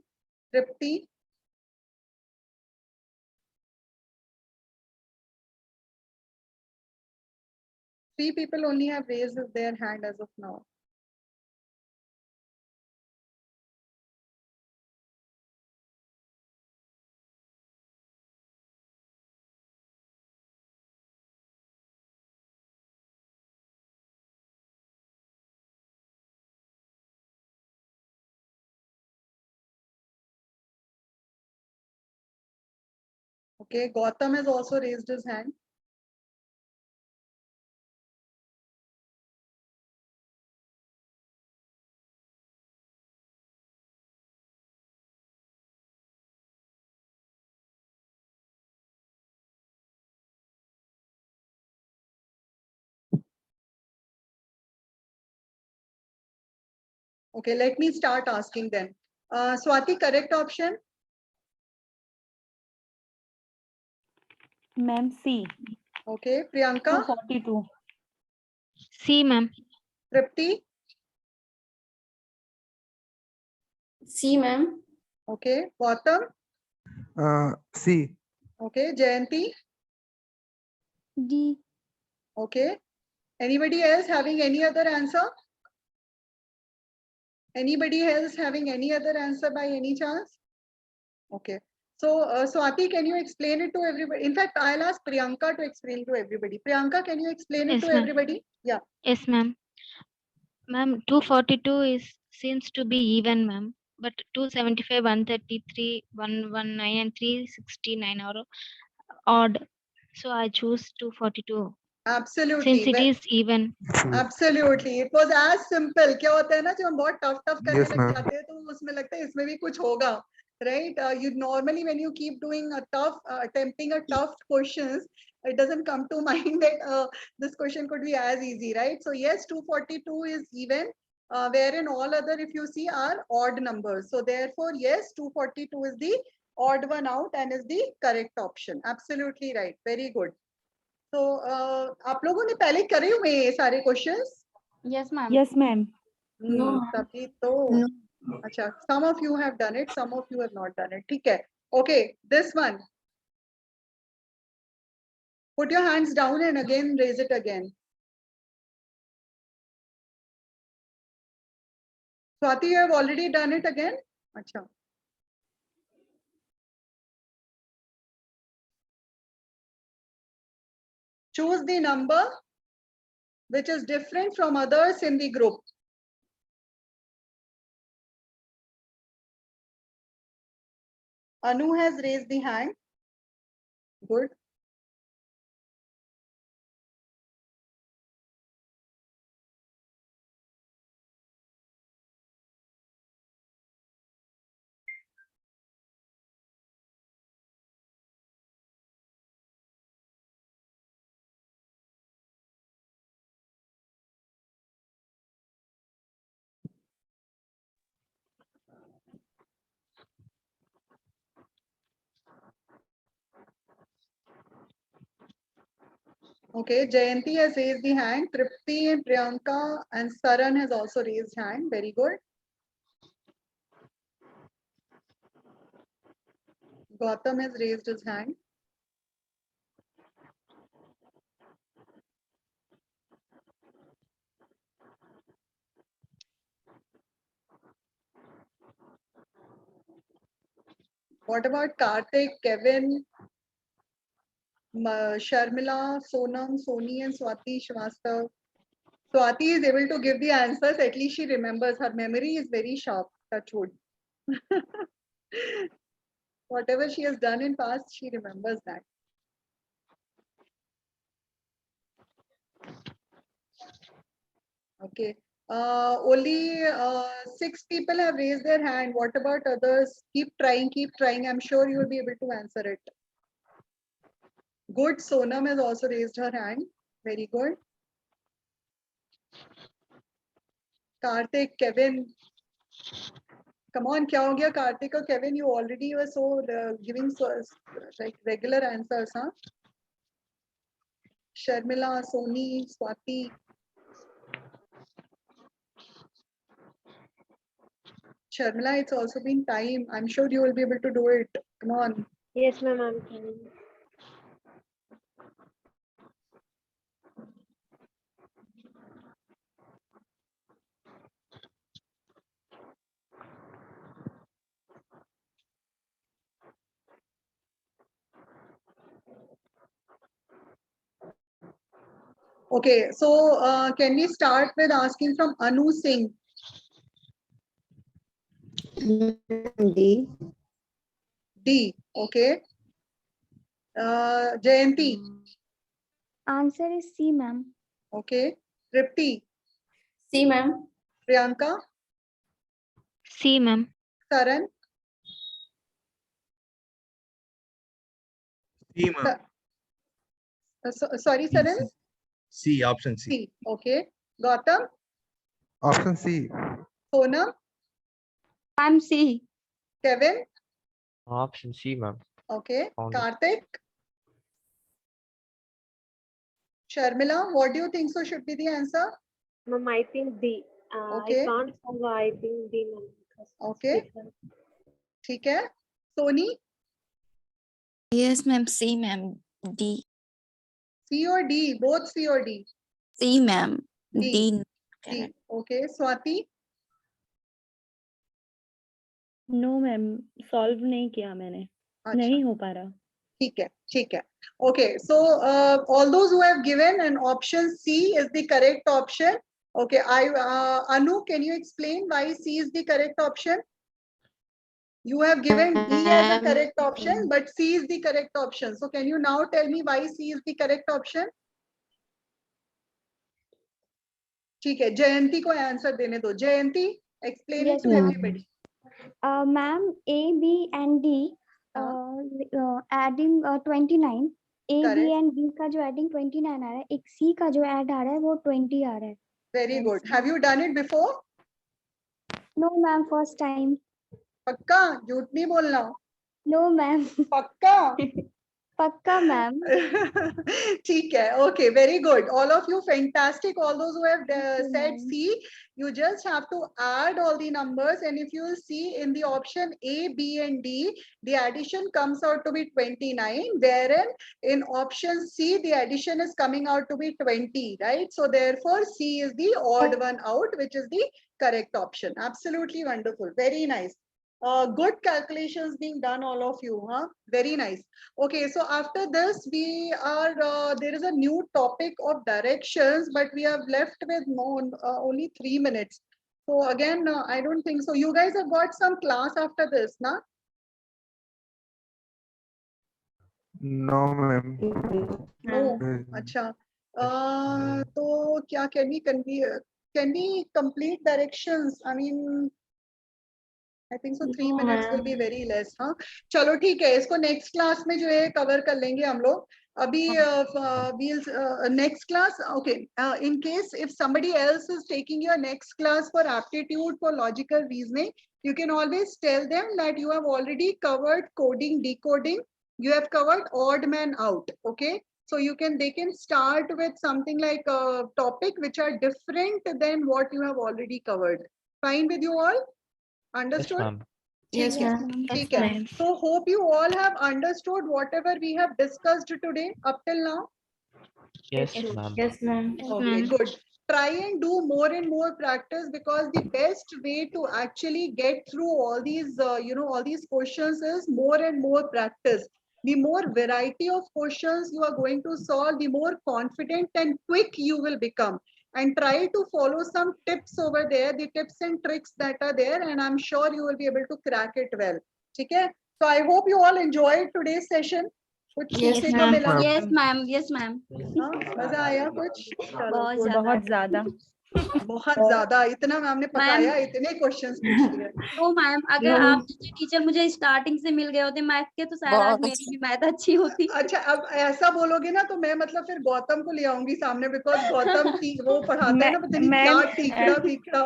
Tripti. Three people only have raised their hand as of now. Okay, Gautam has also raised his hand. Okay, let me start asking then. Swati, correct option? Ma'am, C. Okay, Priyanka? 242. C, ma'am. Tripti? C, ma'am. Okay, Gautam? C. Okay, Jayanti? D. Okay. Anybody else having any other answer? Anybody else having any other answer by any chance? Okay. So, Swati, can you explain it to everybody? In fact, I'll ask Priyanka to explain to everybody. Priyanka, can you explain it Yes, to ma'am. everybody? Yeah. Yes, ma'am. Ma'am, 242 seems to be even, ma'am. But 275, 133, 119, and 369 are odd. So I choose 242. Absolutely. Since it is even. Absolutely. It was as simple. क्या होता है ना जब हम बहुत tough करने Yes, लग ma'am. जाते हैं तो उसमें लगता है इसमें भी कुछ होगा, right? You normally when you keep doing a tough, attempting a tough questions, it doesn't come to mind that this question could be as easy, right? So yes, 242 is even, wherein all other, if you see, are odd numbers. So therefore, yes, 242 is the odd one out and is the correct option. Absolutely right. Very good. तो आप लोगों ने पहले करे हुए ये सारे questions? Yes, ma'am. Yes, ma'am. No. तभी तो अच्छा, some of you have done it, some of you have not done it. ठीक है. Okay, this one. Put your hands down and again raise it again. Swati, you have already done it again? अच्छा. Choose the number which is different from others in the group. Anu has raised the hand. Good. Okay, Jayanti has raised the hand. Tripti and Priyanka and Saran has also raised hand. Very good. Gautam has raised his hand. What about Karthik, Kevin, Sharmila, Sonam, Soni, and Swati Srivastav? Swati is able to give the answers. At least she remembers. Her memory is very sharp. Touch wood. Whatever she has done in past, she remembers that. Okay. Only 6 people have raised their hand. What about others? Keep trying, keep trying. I'm sure you will be able to answer it. Good. Sonam has also raised her hand. Very good. Karthik, Kevin. Come on, kya ho gaya Karthik or Kevin? You already were so giving so like regular answers, huh? Sharmila, Soni, Swati. Sharmila, it's also been time. I'm sure you will be able to do it. Come on. Yes, ma'am, I'm trying. Okay, so can we start with asking from Anu Singh? D. D. Okay. Jayanti. Answer is C, ma'am. Okay. Tripti. C, ma'am. Priyanka. C, ma'am. Saran. C, ma'am. Sorry, Saran. C, option C. C. Okay. Gautam. Option C. Sonam. I'm C. Kevin. Option C, ma'am. Okay. Found it. Karthik. Sharmila, what do you think so should be the answer? Ma'am, I think D. Okay. I can't follow. I think D, ma'am. Okay. ठीक है. Soni. Yes, ma'am. C, ma'am. D. C or D? Both C or D? C, ma'am. D. D. D. Okay. Swati. No ma'am solve नहीं किया मैंने नहीं हो पा रहा ठीक है okay so all those who have given an option C is the correct option. Okay, Anu, can you explain why C is the correct option? You have given D as a correct option, but C is the correct option. So can you now tell me why C is the correct option? ठीक है, जयंती को answer देने दो. जयंती, explain it to everybody. Ma'am, A, B and D adding 29. A, B and B का जो adding 29 आ रहा है, एक C का जो add आ रहा है वो 20 आ रहा है. Very good. Have you done it before? No, ma'am, first time. पक्का? झूठ नहीं बोलना. No, ma'am. पक्का? पक्का, ma'am. ठीक है. Okay, very good. All of you fantastic. All those who have said C, you just have to add all the numbers, and if you will see in the option A, B and D, the addition comes out to be 29, wherein in option C, the addition is coming out to be 20, right? So therefore, C is the odd one out, which is the correct option. Absolutely wonderful. Very nice. Good calculations being done, all of you, huh? Very nice. Okay, so after this, we are there is a new topic of directions, but we have left with only 3 minutes. So again, I don't think so. You guys have got some class after this, na? No, ma'am. No. अच्छा. तो क्या can we complete directions? I mean, I think so 3 minutes will be very less, हाँ. चलो ठीक है, इसको next class में जो है cover कर लेंगे हम लोग. अभी we'll next class. Okay. In case if somebody else is taking your next class for aptitude for logical reasoning, you can always tell them that you have already covered coding, decoding. You have covered odd man out. Okay. So they can start with something like a topic which are different than what you have already covered. Fine with you all? Understood? Yes, ma'am. ठीक है. So hope you all have understood whatever we have discussed today up till now. Yes, ma'am. Yes, ma'am. Okay, good. Try and do more and more practice, because the best way to actually get through all these, all these questions is more and more practice. The more variety of questions you are going to solve, the more confident and quick you will become. And try to follow some tips over there, the tips and tricks that are there, and I'm sure you will be able to crack it well. Okay? So I hope you all enjoyed today's session. Yes, ma'am. Yes, ma'am. Yes, ma'am. मजा आया कुछ? बहुत ज्यादा बहुत ज्यादा. इतना ma'am ने पकाया, इतने क्वेश्चंस पूछ लिए. तो मैम अगर आप जैसे टीचर मुझे स्टार्टिंग से मिल गए होते मैथ के, तो शायद आज मेरी भी मैथ अच्छी होती. अच्छा, अब ऐसा बोलोगे ना तो मैं मतलब फिर गौतम को ले आऊंगी सामने, बिकॉज गौतम वो पढ़ाता है ना, पता नहीं क्या तीखड़ा.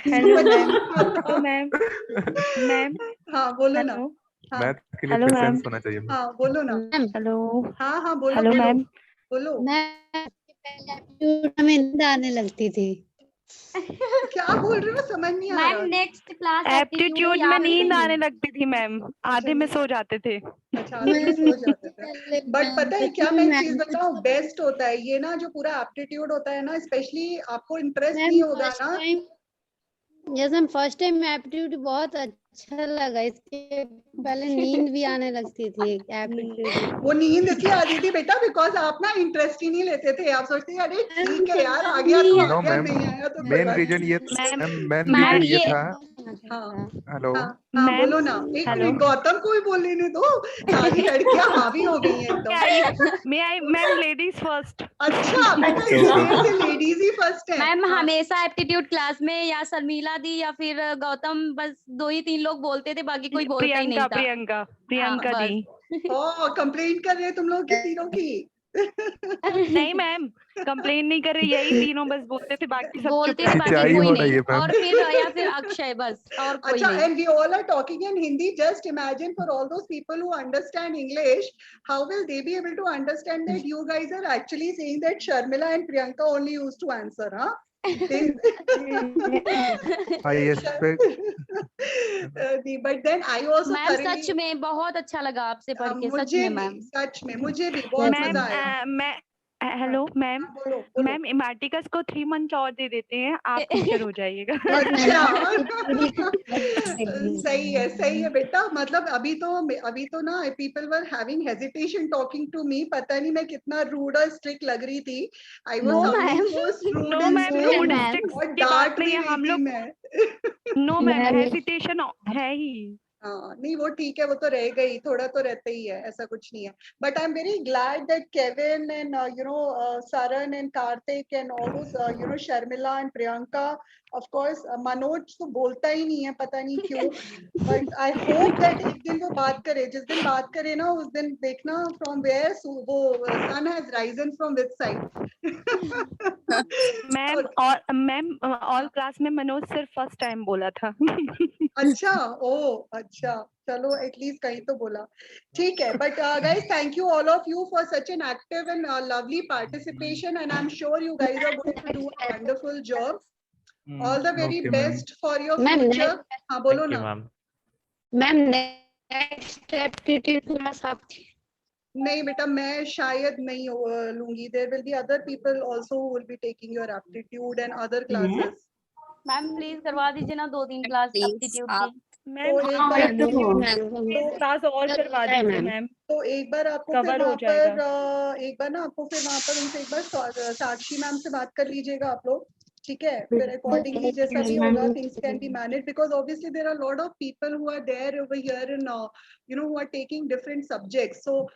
Hello ma'am. मैम हाँ बोलो ना. मैथ के लिए प्रेजेंस होना चाहिए. हाँ बोलो ना. हेलो. हाँ बोलो. Hello ma'am. बोलो. हमें नींद आने लगती थी. क्या बोल रहे हो, समझ नहीं आ रहा. मैम नेक्स्ट क्लास एप्टीट्यूड में नींद आने लगती थी मैम, आधे में सो जाते थे. अच्छा, आधे में सो जाते थे. बट पता है क्या, मैं एक चीज बताऊं, बेस्ट होता है ये ना, जो पूरा एप्टीट्यूड होता है ना, स्पेशली आपको इंटरेस्ट नहीं होगा ना. Yes ma'am, first time aptitude बहुत अच्छा लगा. इसके पहले नींद भी आने लगती थी एप्टीट्यूड. वो नींद इसलिए आती थी बेटा बिकॉज आप ना इंटरेस्ट ही नहीं लेते थे. आप सोचते अरे ठीक है यार, आ गया तो आ गया, नहीं आया तो मेन रीजन ये था. हेलो हाँ बोलो ना. एक मिनट, गौतम को भी बोल लेने दो. सारी लड़कियां हावी हो गई हैं एकदम. Ma'am ladies first. अच्छा बेटा, लेडीज ही फर्स्ट है. मैम हमेशा एप्टीट्यूड क्लास में या शर्मिला दी या फिर गौतम, बस 2 ही 3 लोग बोलते थे, बाकी कोई बोलता ही नहीं था. प्रियंका दी. कंप्लेंट कर रहे तुम लोग की तीनों की. नहीं मैम, कंप्लेन नहीं कर रहे, यही तीनों बस बोलते थे, बाकी सब बोलते थे, बाकी कोई नहीं. और फिर या फिर अक्षय, बस और कोई नहीं. And we all are talking in Hindi. Just imagine for all those people who understand English, how will they be able to understand that you guys are actually saying that Sharmila and Priyanka only used to answer, huh? But then I also ma'am सच में बहुत अच्छा लगा आपसे पढ़ के. सच में ma'am, सच में मुझे भी बहुत मजा आया. Hello ma'am. मैम इमार्टिकस को 3 मंथ और दे देते हैं, आप टीचर हो जाइएगा. सही है बेटा. मतलब अभी तो ना people were having hesitation talking to me. पता नहीं मैं कितना रूड और स्ट्रिक्ट लग रही थी. आई वाज नो मैम, डांट रही है हम लोग. नो मैम, हेजिटेशन है ही. हाँ नहीं, वो ठीक है, वो तो रह गई, थोड़ा तो रहता ही है, ऐसा कुछ नहीं है. But I am very glad that Kevin and Saran and Karthik and all those Sharmila and Priyanka, of course Manoj तो बोलता ही नहीं है, पता नहीं क्यों. But I hope that एक दिन वो बात करे. जिस दिन बात करे ना, उस दिन देखना from where वो sun has risen from which side. Ma'am all class में मनोज सिर्फ फर्स्ट टाइम बोला था. अच्छा चलो, एटलीस्ट कहीं तो बोला. ठीक है. But guys, thank you all of you for such an active and lovely participation, and I'm sure you guys are going to do a wonderful job. All the very best for your future. हाँ बोलो ना. Ma'am next aptitude class आप? नहीं बेटा, मैं शायद नहीं लूंगी. There will be other people also who will be taking your aptitude and other classes. Ma'am please करवा दीजिए ना 2-3 क्लास एप्टीट्यूड की. मैम क्लास और करवा दीजिए मैम. तो एक बार आपको फिर वहाँ पर उनसे एक बार साक्षी मैम से बात कर लीजिएगा आप लोग. ठीक है, फिर अकॉर्डिंगली जैसा भी होगा, things can be managed, because obviously there are a lot of people who are there over here and who are taking different subjects. So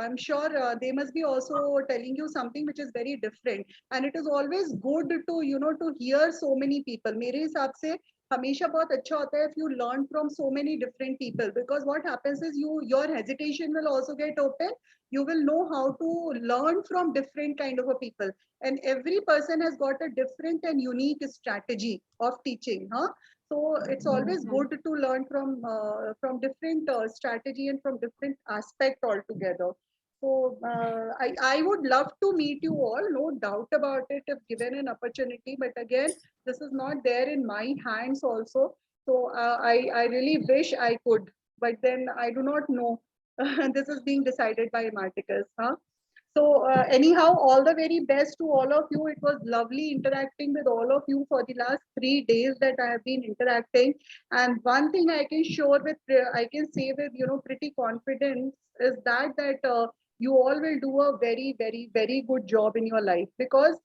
I'm sure they must be also telling you something which is very different, and it is always good to to hear so many people. मेरे हिसाब से हमेशा बहुत अच्छा होता है if you learn from so many different people, because what happens is your hesitation will also get open. You will know how to learn from different kind of a people, and every person has got a different and unique strategy of teaching, huh? So it's always good to learn from different strategy and from different aspect altogether. So I would love to meet you all, no doubt about it, if given an opportunity. But again, this is not there in my hands also. So I really wish I could, but then I do not know. This is being decided by Marticus, huh? So anyhow, all the very best to all of you. It was lovely interacting with all of you for the last 3 days that I have been interacting. And one thing I can I can say with pretty confidence is that you all will do a very, very, very good job in your life, because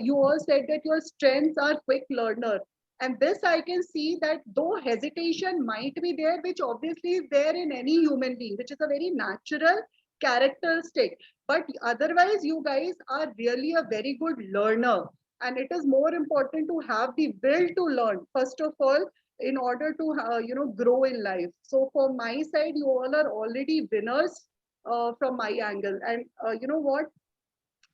you all said that your strengths are quick learner. And this I can see that though hesitation might be there, which obviously is there in any human being, which is a very natural characteristic, but otherwise you guys are really a very good learner. And it is more important to have the will to learn, first of all, in order to grow in life. So for my side, you all are already winners from my angle. And you know what,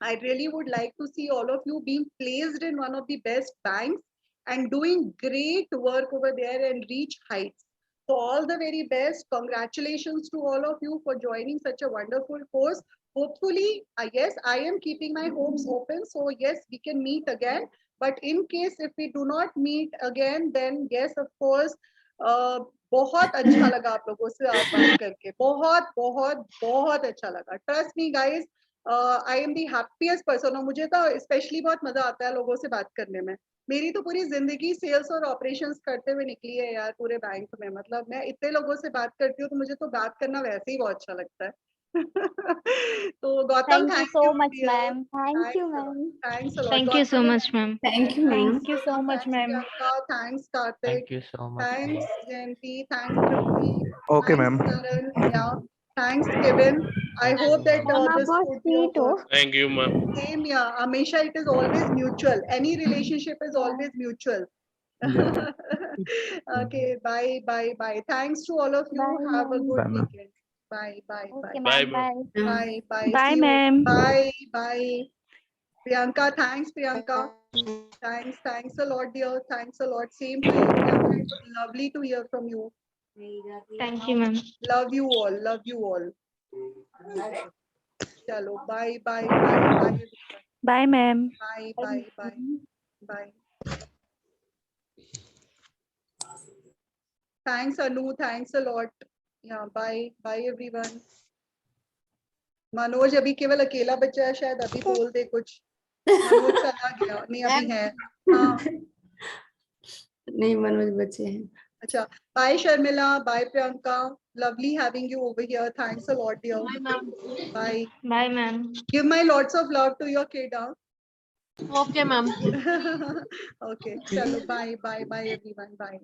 I really would like to see all of you being placed in one of the best banks and doing great work over there and reach heights. So all the very best. Congratulations to all of you for joining such a wonderful course. Hopefully, yes, I am keeping my hopes open. So yes, we can meet again. But in case if we do not meet again, then yes, of course, बहुत अच्छा लगा आप लोगों से बात करके, बहुत बहुत बहुत अच्छा लगा. Trust me, guys. I am the happiest person. और मुझे तो स्पेशली बहुत मजा आता है लोगों से बात करने में. मेरी तो पूरी जिंदगी सेल्स और ऑपरेशंस करते हुए निकली है यार पूरे बैंक में. मतलब मैं इतने लोगों से बात करती हूँ तो मुझे तो बात करना वैसे ही बहुत अच्छा लगता है. तो Gautam, Thank you so much, ma'am. Thank you, ma'am. Thanks a lot. Thank you so much, ma'am. Thank you, ma'am. Thank you so much, ma'am. Thanks Karthik. Thank you so much. Thanks Jayanti. Thanks Tripti. Okay, Thanks, ma'am. Karan. Yeah. Thanks Kevin. I Thank hope you, that ma'am. this would be a good. Thank you, ma'am. Same, yeah. Amisha, it is always mutual. Any relationship is always mutual. Yeah. Okay, bye, bye, bye. Thanks to all of you. Bye, Have a ma'am. good Bye, ma'am. weekend. Bye, bye, Okay, bye. Bye, ma'am. ma'am. Bye. Bye, bye. Bye, See you. ma'am. Bye, bye. Priyanka, thanks, Priyanka. Thanks a lot, dear. Thanks a lot. Same to you, Priyanka. It was lovely to hear from you. Thank you, ma'am. Love you all. Love you all. Chalo, bye, bye, bye, bye. Bye, ma'am. Bye, bye, bye, bye. Thanks, Anu. Thanks a lot. Yeah, bye, bye, everyone. Manoj अभी केवल अकेला बच्चा है, शायद अभी बोल दे कुछ. मनोज चला गया. नहीं, अभी है. हाँ. नहीं, मनोज बचे हैं. अच्छा. Bye, Sharmila. Bye, Priyanka. Lovely having you over here. Thanks a lot, dear. Bye, ma'am. Bye. Bye, ma'am. Give my lots of love to your kid, huh? Okay, ma'am. Okay. Chalo, bye, bye, bye, everyone. Bye.